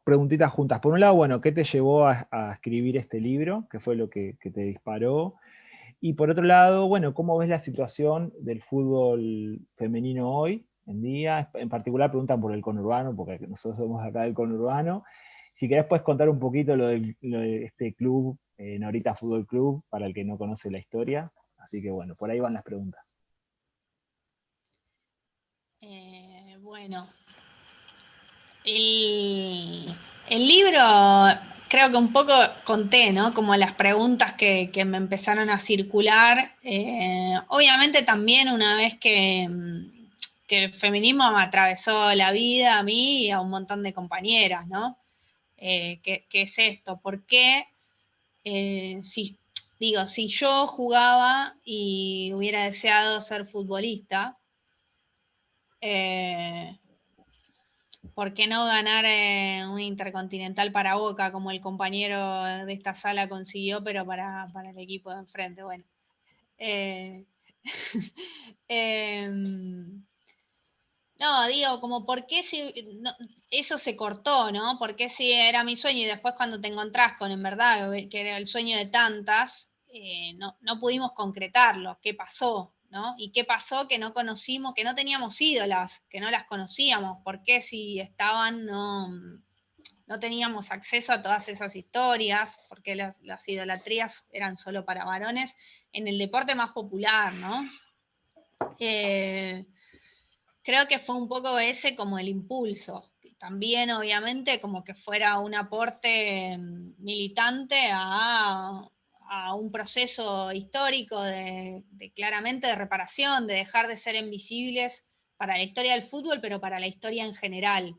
preguntitas juntas. Por un lado, bueno, ¿qué te llevó a escribir este libro? ¿Qué fue lo que te disparó? Y por otro lado, bueno, ¿cómo ves la situación del fútbol femenino hoy en día? En particular preguntan por el conurbano, porque nosotros somos acá del conurbano. Si querés puedes contar un poquito lo de este club, Norita Fútbol Club, para el que no conoce la historia. Así que bueno, por ahí van las preguntas. Bueno, El libro, creo que un poco conté, ¿no? Como las preguntas que me empezaron a circular. Obviamente también una vez que el feminismo me atravesó la vida a mí y a un montón de compañeras, ¿no? ¿Qué es esto? ¿Por qué? Si yo jugaba y hubiera deseado ser futbolista, ¿por qué no ganar un Intercontinental para Boca como el compañero de esta sala consiguió, pero para el equipo de enfrente? Bueno. No, digo, como por qué si no, eso se cortó, ¿no? ¿Por qué si era mi sueño y después cuando te encontrás con en verdad que era el sueño de tantas, no pudimos concretarlo? ¿Qué pasó? ¿No? ¿Y qué pasó que no conocimos, que no teníamos ídolas, que no las conocíamos? ¿Por qué si estaban no teníamos acceso a todas esas historias? Porque las idolatrías eran solo para varones en el deporte más popular, ¿no? Creo que fue un poco ese como el impulso. También, obviamente, como que fuera un aporte militante a un proceso histórico de claramente de reparación, de dejar de ser invisibles para la historia del fútbol, pero para la historia en general.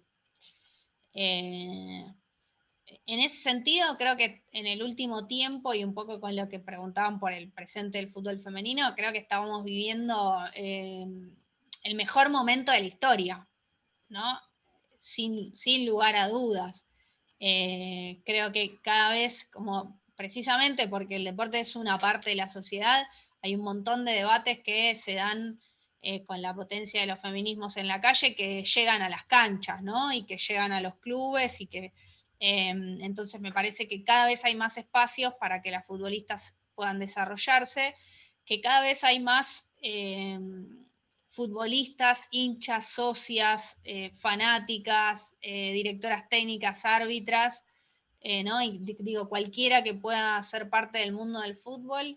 En ese sentido, creo que en el último tiempo, y un poco con lo que preguntaban por el presente del fútbol femenino, creo que estábamos viviendo el mejor momento de la historia, ¿no? Sin lugar a dudas. Creo que cada vez, como precisamente porque el deporte es una parte de la sociedad, hay un montón de debates que se dan con la potencia de los feminismos en la calle, que llegan a las canchas, ¿no? Y que llegan a los clubes, y que entonces me parece que cada vez hay más espacios para que las futbolistas puedan desarrollarse, que cada vez hay más futbolistas, hinchas, socias, fanáticas, directoras técnicas, árbitras, ¿no? Y digo, cualquiera que pueda ser parte del mundo del fútbol,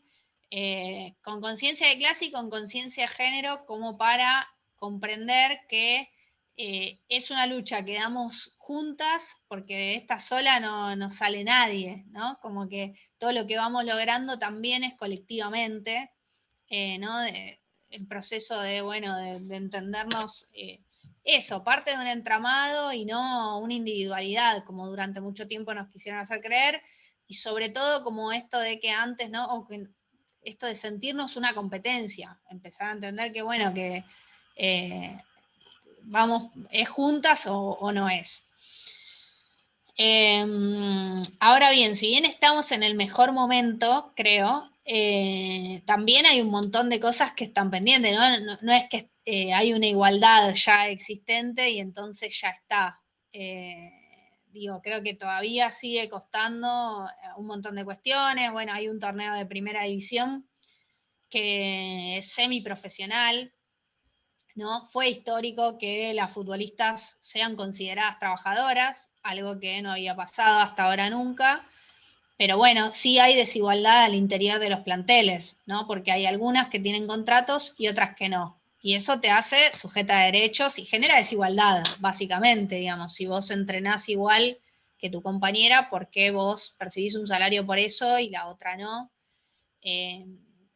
con conciencia de clase y con conciencia de género, como para comprender que es una lucha que damos juntas, porque de esta sola no sale nadie, ¿no? Como que todo lo que vamos logrando también es colectivamente, ¿no? El proceso de entendernos, eso, parte de un entramado y no una individualidad, como durante mucho tiempo nos quisieron hacer creer, y sobre todo como esto de que antes, ¿no? O que esto de sentirnos una competencia, empezar a entender que, bueno, que vamos, es juntas o no es. Ahora bien, si bien estamos en el mejor momento, creo, también hay un montón de cosas que están pendientes, ¿no? No es que hay una igualdad ya existente y entonces ya está. Digo, creo que todavía sigue costando un montón de cuestiones. Bueno, hay un torneo de primera división que es semiprofesional, ¿no? Fue histórico que las futbolistas sean consideradas trabajadoras, algo que no había pasado hasta ahora nunca, pero bueno, sí hay desigualdad al interior de los planteles, ¿no? Porque hay algunas que tienen contratos y otras que no. Y eso te hace sujeta a derechos y genera desigualdad, básicamente, digamos. Si vos entrenás igual que tu compañera, ¿por qué vos percibís un salario por eso y la otra no?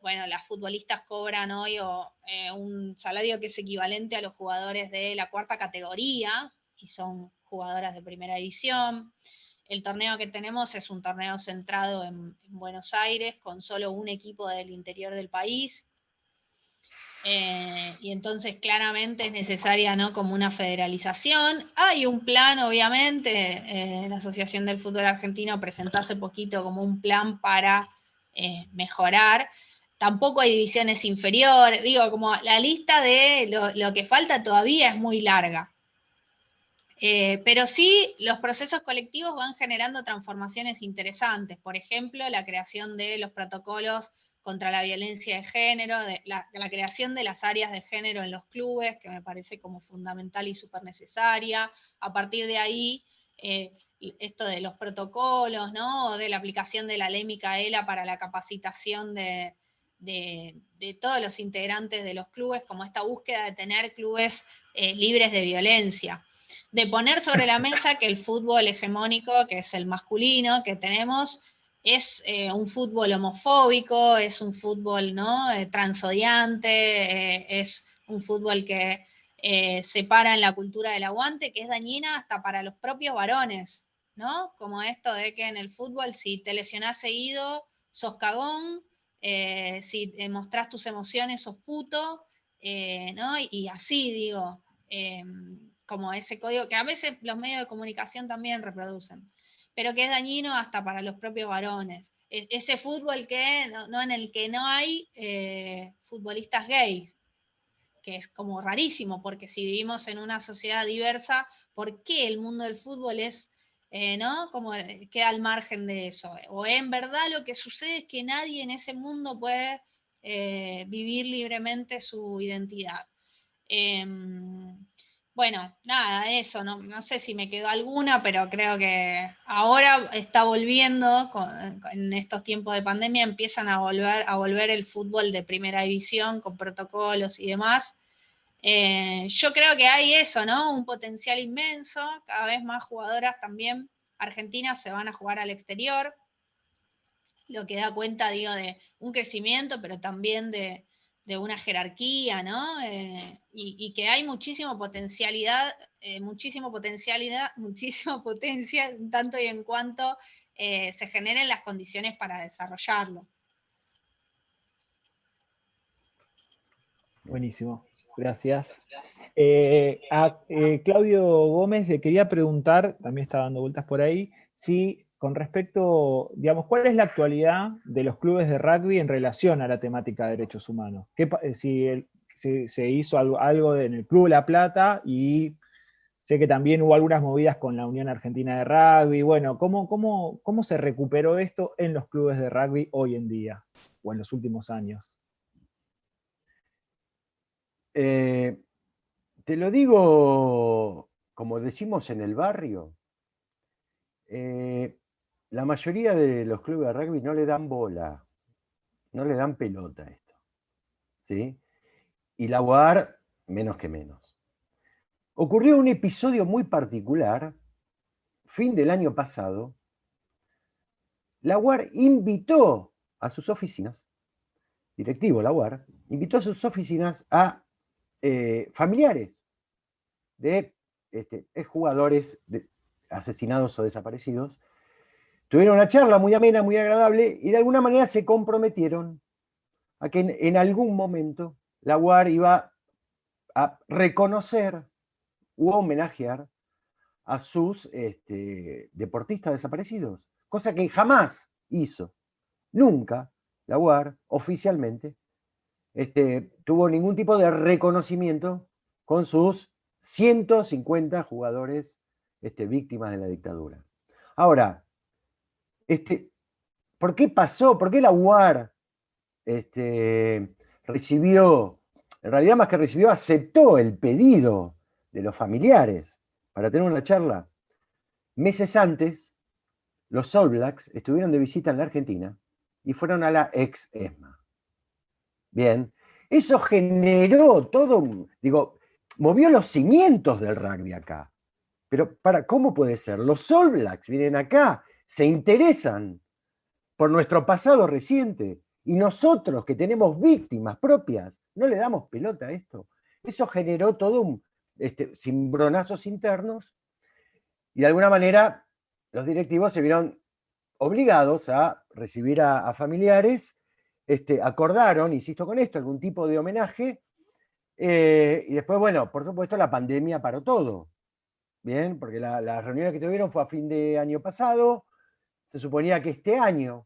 Bueno, las futbolistas cobran hoy un salario que es equivalente a los jugadores de la cuarta categoría, y son jugadoras de primera división. El torneo que tenemos es un torneo centrado en Buenos Aires, con solo un equipo del interior del país. Y entonces claramente es necesaria, ¿no? Como una federalización. Hay un plan, obviamente, la Asociación del Fútbol Argentino presentó hace poquito como un plan para mejorar. Tampoco hay divisiones inferiores, digo, como la lista de lo que falta todavía es muy larga. Pero sí, los procesos colectivos van generando transformaciones interesantes. Por ejemplo, la creación de los protocolos contra la violencia de género, la creación de las áreas de género en los clubes, que me parece como fundamental y súper necesaria. A partir de ahí, esto de los protocolos, ¿no? O de la aplicación de la ley Micaela para la capacitación de todos los integrantes de los clubes, como esta búsqueda de tener clubes libres de violencia. de poner sobre la mesa que el fútbol hegemónico, que es el masculino que tenemos, es un fútbol homofóbico, es un fútbol, ¿no?, transodiante, es un fútbol que separa en la cultura del aguante, que es dañina hasta para los propios varones, ¿no? Como esto de que en el fútbol, si te lesionás seguido, sos cagón, si mostrás tus emociones, sos puto, ¿no? Y así, digo, como ese código que a veces los medios de comunicación también reproducen, pero que es dañino hasta para los propios varones. Ese fútbol que no en el que no hay futbolistas gays, que es como rarísimo, porque si vivimos en una sociedad diversa, ¿por qué el mundo del fútbol es, ¿no?, como queda al margen de eso? O en verdad lo que sucede es que nadie en ese mundo puede vivir libremente su identidad. Bueno, nada, eso, no sé si me quedó alguna, pero creo que ahora está volviendo, en estos tiempos de pandemia, empiezan a volver el fútbol de primera división con protocolos y demás. Yo creo que hay eso, ¿no? Un potencial inmenso, cada vez más jugadoras también argentinas se van a jugar al exterior, lo que da cuenta, digo, de un crecimiento, pero también de una jerarquía, ¿no? Y que hay muchísima potencia, tanto y en cuanto se generen las condiciones para desarrollarlo. Buenísimo, gracias. Claudio Gómez le quería preguntar, también está dando vueltas por ahí, si con respecto, digamos, ¿cuál es la actualidad de los clubes de rugby en relación a la temática de derechos humanos? Si se hizo algo en el Club La Plata, y sé que también hubo algunas movidas con la Unión Argentina de Rugby. Bueno, ¿cómo se recuperó esto en los clubes de rugby hoy en día, o en los últimos años? Te lo digo, como decimos en el barrio, la mayoría de los clubes de rugby no le dan bola, no le dan pelota a esto, ¿sí? Y la UAR, menos que menos. Ocurrió un episodio muy particular, fin del año pasado. La UAR invitó a sus oficinas, directivo la UAR, invitó a sus oficinas a familiares de exjugadores asesinados o desaparecidos. Tuvieron una charla muy amena, muy agradable, y de alguna manera se comprometieron a que en algún momento la UAR iba a reconocer u homenajear a sus deportistas desaparecidos, cosa que jamás hizo. Nunca la UAR oficialmente tuvo ningún tipo de reconocimiento con sus 150 jugadores víctimas de la dictadura. Ahora, ¿por qué pasó? ¿Por qué la UAR recibió, en realidad más que recibió, aceptó el pedido de los familiares para tener una charla? Meses antes, los All Blacks estuvieron de visita en la Argentina y fueron a la ex ESMA. Bien, eso generó todo, movió los cimientos del rugby acá. Pero ¿cómo puede ser? Los All Blacks vienen acá, se interesan por nuestro pasado reciente, y nosotros que tenemos víctimas propias, no le damos pelota a esto. Eso generó todo un cimbronazos internos, y de alguna manera los directivos se vieron obligados a recibir a familiares, acordaron, insisto con esto, algún tipo de homenaje, y después, bueno, por supuesto la pandemia paró todo, ¿bien? Porque la reunión que tuvieron fue a fin de año pasado. Se suponía que este año,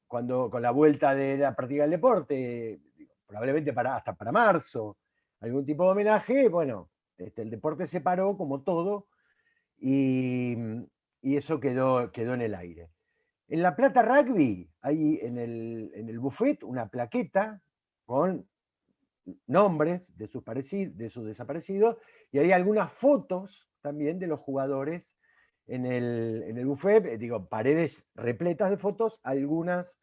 con la vuelta de la práctica del deporte, probablemente hasta para marzo, algún tipo de homenaje, bueno, el deporte se paró como todo, y eso quedó en el aire. En La Plata Rugby hay en el buffet una plaqueta con nombres de sus desaparecidos, y hay algunas fotos también de los jugadores en el buffet, paredes repletas de fotos, algunas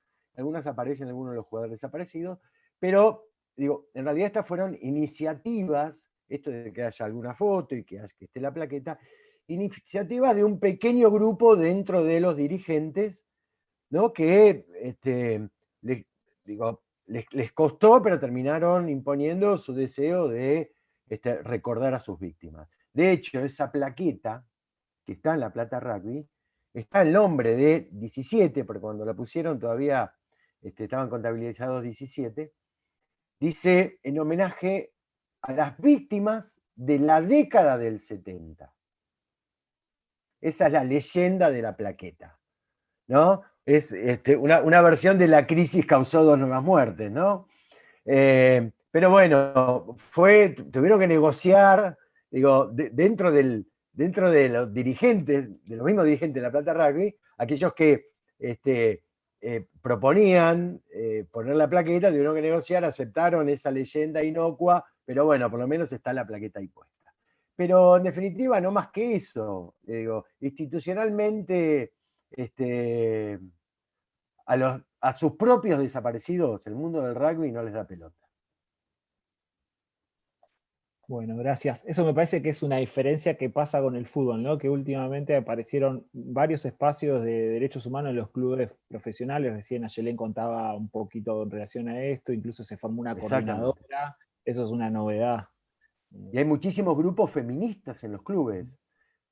aparecen algunos de los jugadores desaparecidos, pero en realidad estas fueron iniciativas esto de que haya alguna foto y que esté la plaqueta, iniciativas de un pequeño grupo dentro de los dirigentes, ¿no? Que les costó, pero terminaron imponiendo su deseo de recordar a sus víctimas. De hecho, esa plaqueta que está en La Plata Rugby, está el nombre de 17, porque cuando la pusieron todavía estaban contabilizados 17, dice en homenaje a las víctimas de la década del 70. Esa es la leyenda de la plaqueta, ¿no? Es una versión de la crisis causó 2 nuevas muertes, ¿no? Pero bueno, tuvieron que negociar, digo, dentro de los dirigentes, de los mismos dirigentes de La Plata Rugby, aquellos que proponían poner la plaqueta, tuvieron que negociar, aceptaron esa leyenda inocua, pero bueno, por lo menos está la plaqueta ahí puesta. Pero en definitiva, no más que eso, digo, institucionalmente, a sus propios desaparecidos, el mundo del rugby no les da pelota. Bueno, gracias. Eso me parece que es una diferencia que pasa con el fútbol, ¿no? Que últimamente aparecieron varios espacios de derechos humanos en los clubes profesionales. Recién Ayelén contaba un poquito en relación a esto, incluso se formó una coordinadora. Eso es una novedad. Y hay muchísimos grupos feministas en los clubes.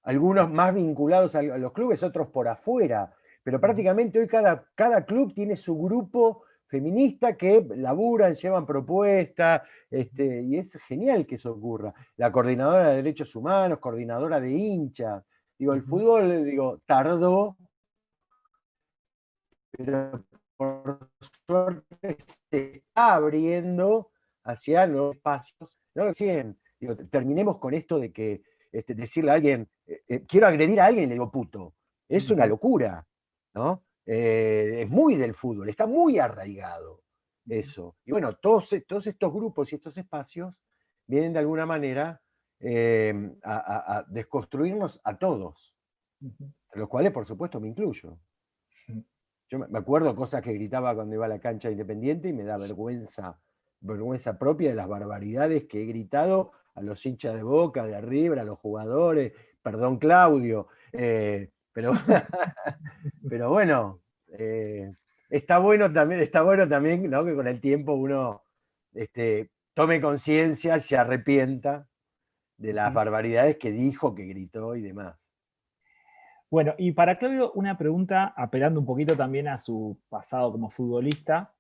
Algunos más vinculados a los clubes, otros por afuera. Pero prácticamente hoy cada club tiene su grupo feminista que laburan, llevan propuestas, y es genial que eso ocurra. La coordinadora de derechos humanos, coordinadora de hinchas. Digo, el fútbol, tardó, pero por suerte se está abriendo hacia nuevos espacios. ¿No? Terminemos con esto de que decirle a alguien, quiero agredir a alguien y le digo puto. Es una locura, ¿no? Es muy del fútbol, está muy arraigado eso. Y bueno, todos estos grupos y estos espacios vienen de alguna manera a desconstruirnos a todos, de los cuales por supuesto me incluyo. Yo me acuerdo cosas que gritaba cuando iba a la cancha Independiente y me da vergüenza propia de las barbaridades que he gritado a los hinchas de Boca, de River, a los jugadores, perdón Claudio, pero bueno, está bueno también, ¿no? Que con el tiempo uno tome conciencia, se arrepienta de las barbaridades que dijo, que gritó y demás. Bueno, y para Claudio, una pregunta, apelando un poquito también a su pasado como futbolista.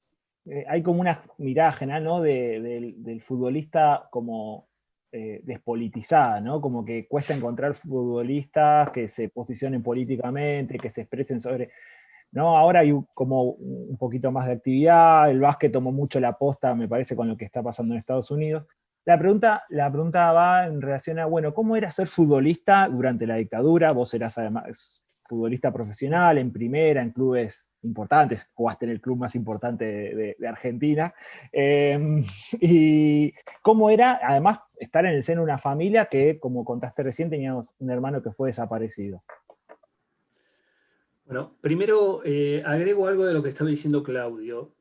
Hay como una mirada general, ¿no? del futbolista como despolitizada, ¿no? Como que cuesta encontrar futbolistas que se posicionen políticamente, que se expresen sobre... ¿no? Ahora hay como un poquito más de actividad, el básquet tomó mucho la posta, me parece, con lo que está pasando en Estados Unidos. La pregunta va en relación a, bueno, ¿cómo era ser futbolista durante la dictadura? Vos eras además futbolista profesional, en primera, en clubes importantes, jugaste en el club más importante de Argentina. Y cómo era, además, estar en el seno de una familia que, como contaste recién, teníamos un hermano que fue desaparecido. Bueno, primero agrego algo de lo que estaba diciendo Claudio.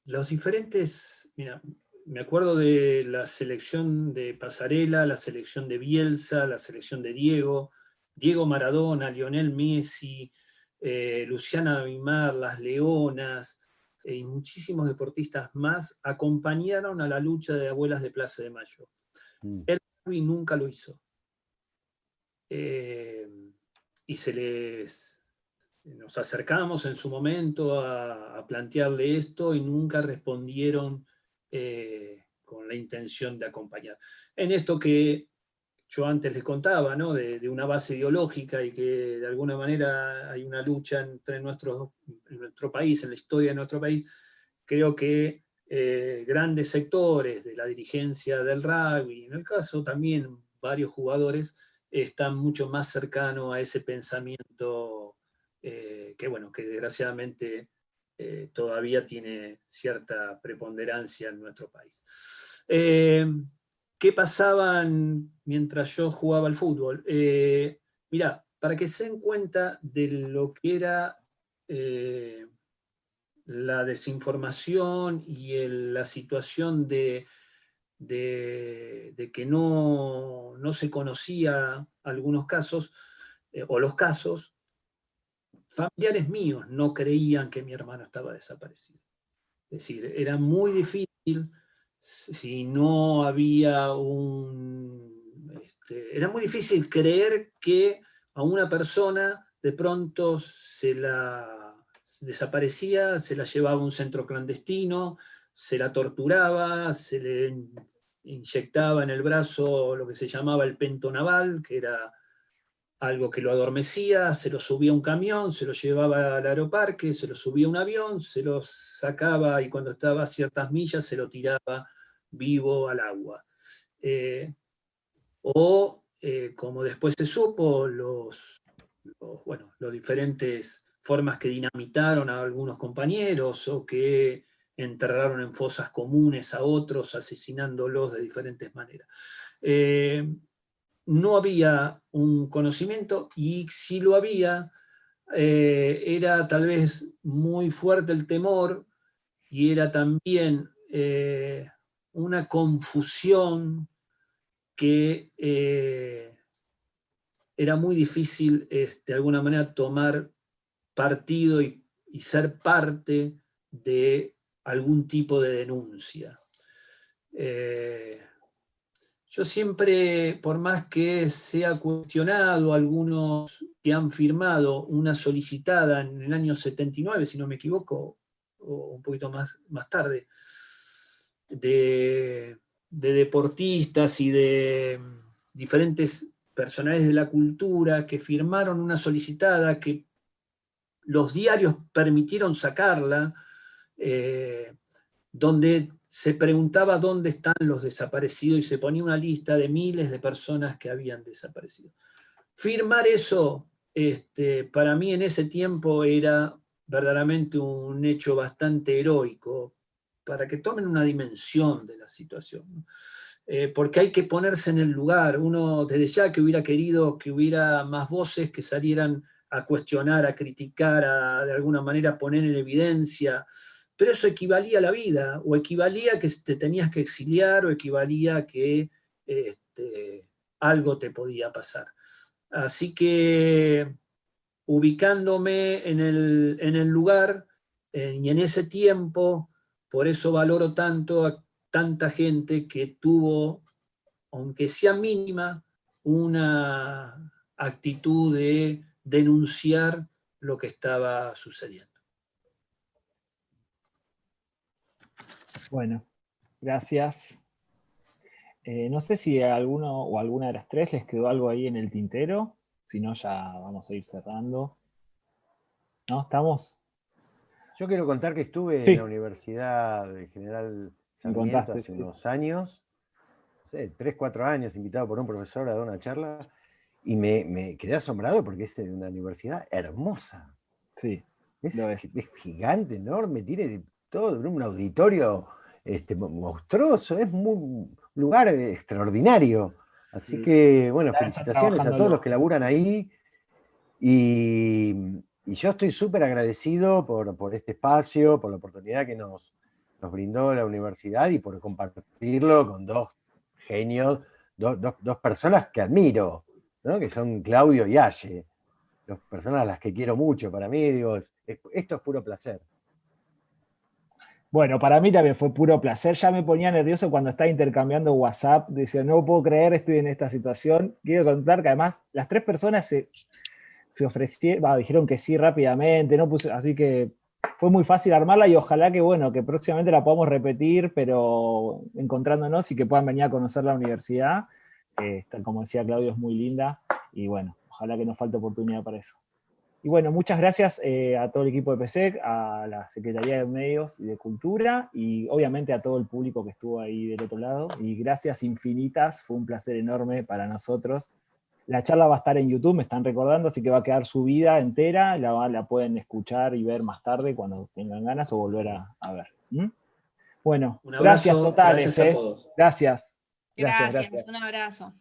Los diferentes, mira, me acuerdo de la selección de Pasarela, la selección de Bielsa, la selección de Diego Maradona, Lionel Messi, Luciana Aymar, las Leonas, y muchísimos deportistas más acompañaron a la lucha de Abuelas de Plaza de Mayo. El rugby nunca lo hizo. Y nos acercamos en su momento a plantearle esto y nunca respondieron con la intención de acompañar. En esto que yo antes les contaba, ¿no? de una base ideológica y que de alguna manera hay una lucha en nuestro país, en la historia de nuestro país, creo que grandes sectores de la dirigencia del rugby, en el caso también varios jugadores, están mucho más cercanos a ese pensamiento que desgraciadamente todavía tiene cierta preponderancia en nuestro país. ¿Qué pasaban mientras yo jugaba al fútbol? Mirá, para que se den cuenta de lo que era la desinformación y la situación de de que no se conocía algunos casos, o los casos, familiares míos no creían que mi hermano estaba desaparecido. Es decir, era muy difícil si no había era muy difícil creer que a una persona de pronto se la desaparecía, se la llevaba a un centro clandestino, se la torturaba, se le inyectaba en el brazo lo que se llamaba el pentonaval, que era algo que lo adormecía, se lo subía a un camión, se lo llevaba al aeroparque, se lo subía a un avión, se lo sacaba y cuando estaba a ciertas millas se lo tiraba vivo al agua. Como después se supo, las diferentes formas que dinamitaron a algunos compañeros o que enterraron en fosas comunes a otros, asesinándolos de diferentes maneras. No había un conocimiento, y si lo había, era tal vez muy fuerte el temor, y era también una confusión que era muy difícil de alguna manera tomar partido y ser parte de algún tipo de denuncia. Yo siempre, por más que sea cuestionado algunos que han firmado una solicitada en el año 79, si no me equivoco, o un poquito más tarde, de deportistas y de diferentes personajes de la cultura que firmaron una solicitada que los diarios permitieron sacarla, donde se preguntaba dónde están los desaparecidos y se ponía una lista de miles de personas que habían desaparecido. Firmar eso, para mí en ese tiempo era verdaderamente un hecho bastante heroico, para que tomen una dimensión de la situación, ¿no? Porque hay que ponerse en el lugar. Uno desde ya que hubiera querido que hubiera más voces que salieran a cuestionar, a criticar, de alguna manera poner en evidencia, pero eso equivalía a la vida, o equivalía a que te tenías que exiliar, o equivalía a que algo te podía pasar. Así que, ubicándome en el lugar y en ese tiempo, por eso valoro tanto a tanta gente que tuvo, aunque sea mínima, una actitud de denunciar lo que estaba sucediendo. Bueno, gracias. No sé si a alguno o alguna de las tres les quedó algo ahí en el tintero, si no ya vamos a ir cerrando. ¿No? ¿Estamos? Yo quiero contar que estuve en la Universidad de General Sarmiento hace unos años, no sé, 3, 4 años, invitado por un profesor a dar una charla, y me quedé asombrado porque es una universidad hermosa. Sí, es gigante, enorme, tiene todo, un auditorio monstruoso, es un lugar extraordinario. Así que, bueno, felicitaciones a todos los que laburan ahí, y yo estoy súper agradecido por este espacio, por la oportunidad que nos brindó la universidad y por compartirlo con dos genios, dos personas que admiro, ¿no? Que son Claudio y Aye, dos personas a las que quiero mucho. Para mí, digo, esto es puro placer. Bueno, para mí también fue puro placer. Ya me ponía nervioso cuando estaba intercambiando WhatsApp. Decía, no puedo creer, estoy en esta situación. Quiero contar que además las 3 personas se ofrecieron, dijeron que sí rápidamente, ¿no? Así que fue muy fácil armarla, y ojalá que, bueno, que próximamente la podamos repetir, pero encontrándonos, y que puedan venir a conocer la universidad. Como decía Claudio, es muy linda, y bueno, ojalá que nos falte oportunidad para eso. Y bueno, muchas gracias a todo el equipo de PSEC, a la Secretaría de Medios y de Cultura, y obviamente a todo el público que estuvo ahí del otro lado, y gracias infinitas, fue un placer enorme para nosotros. La charla va a estar en YouTube, me están recordando, así que va a quedar subida entera, la pueden escuchar y ver más tarde cuando tengan ganas, o volver a ver. Bueno, un abrazo, gracias totales. Gracias a todos. Gracias. Gracias, un abrazo.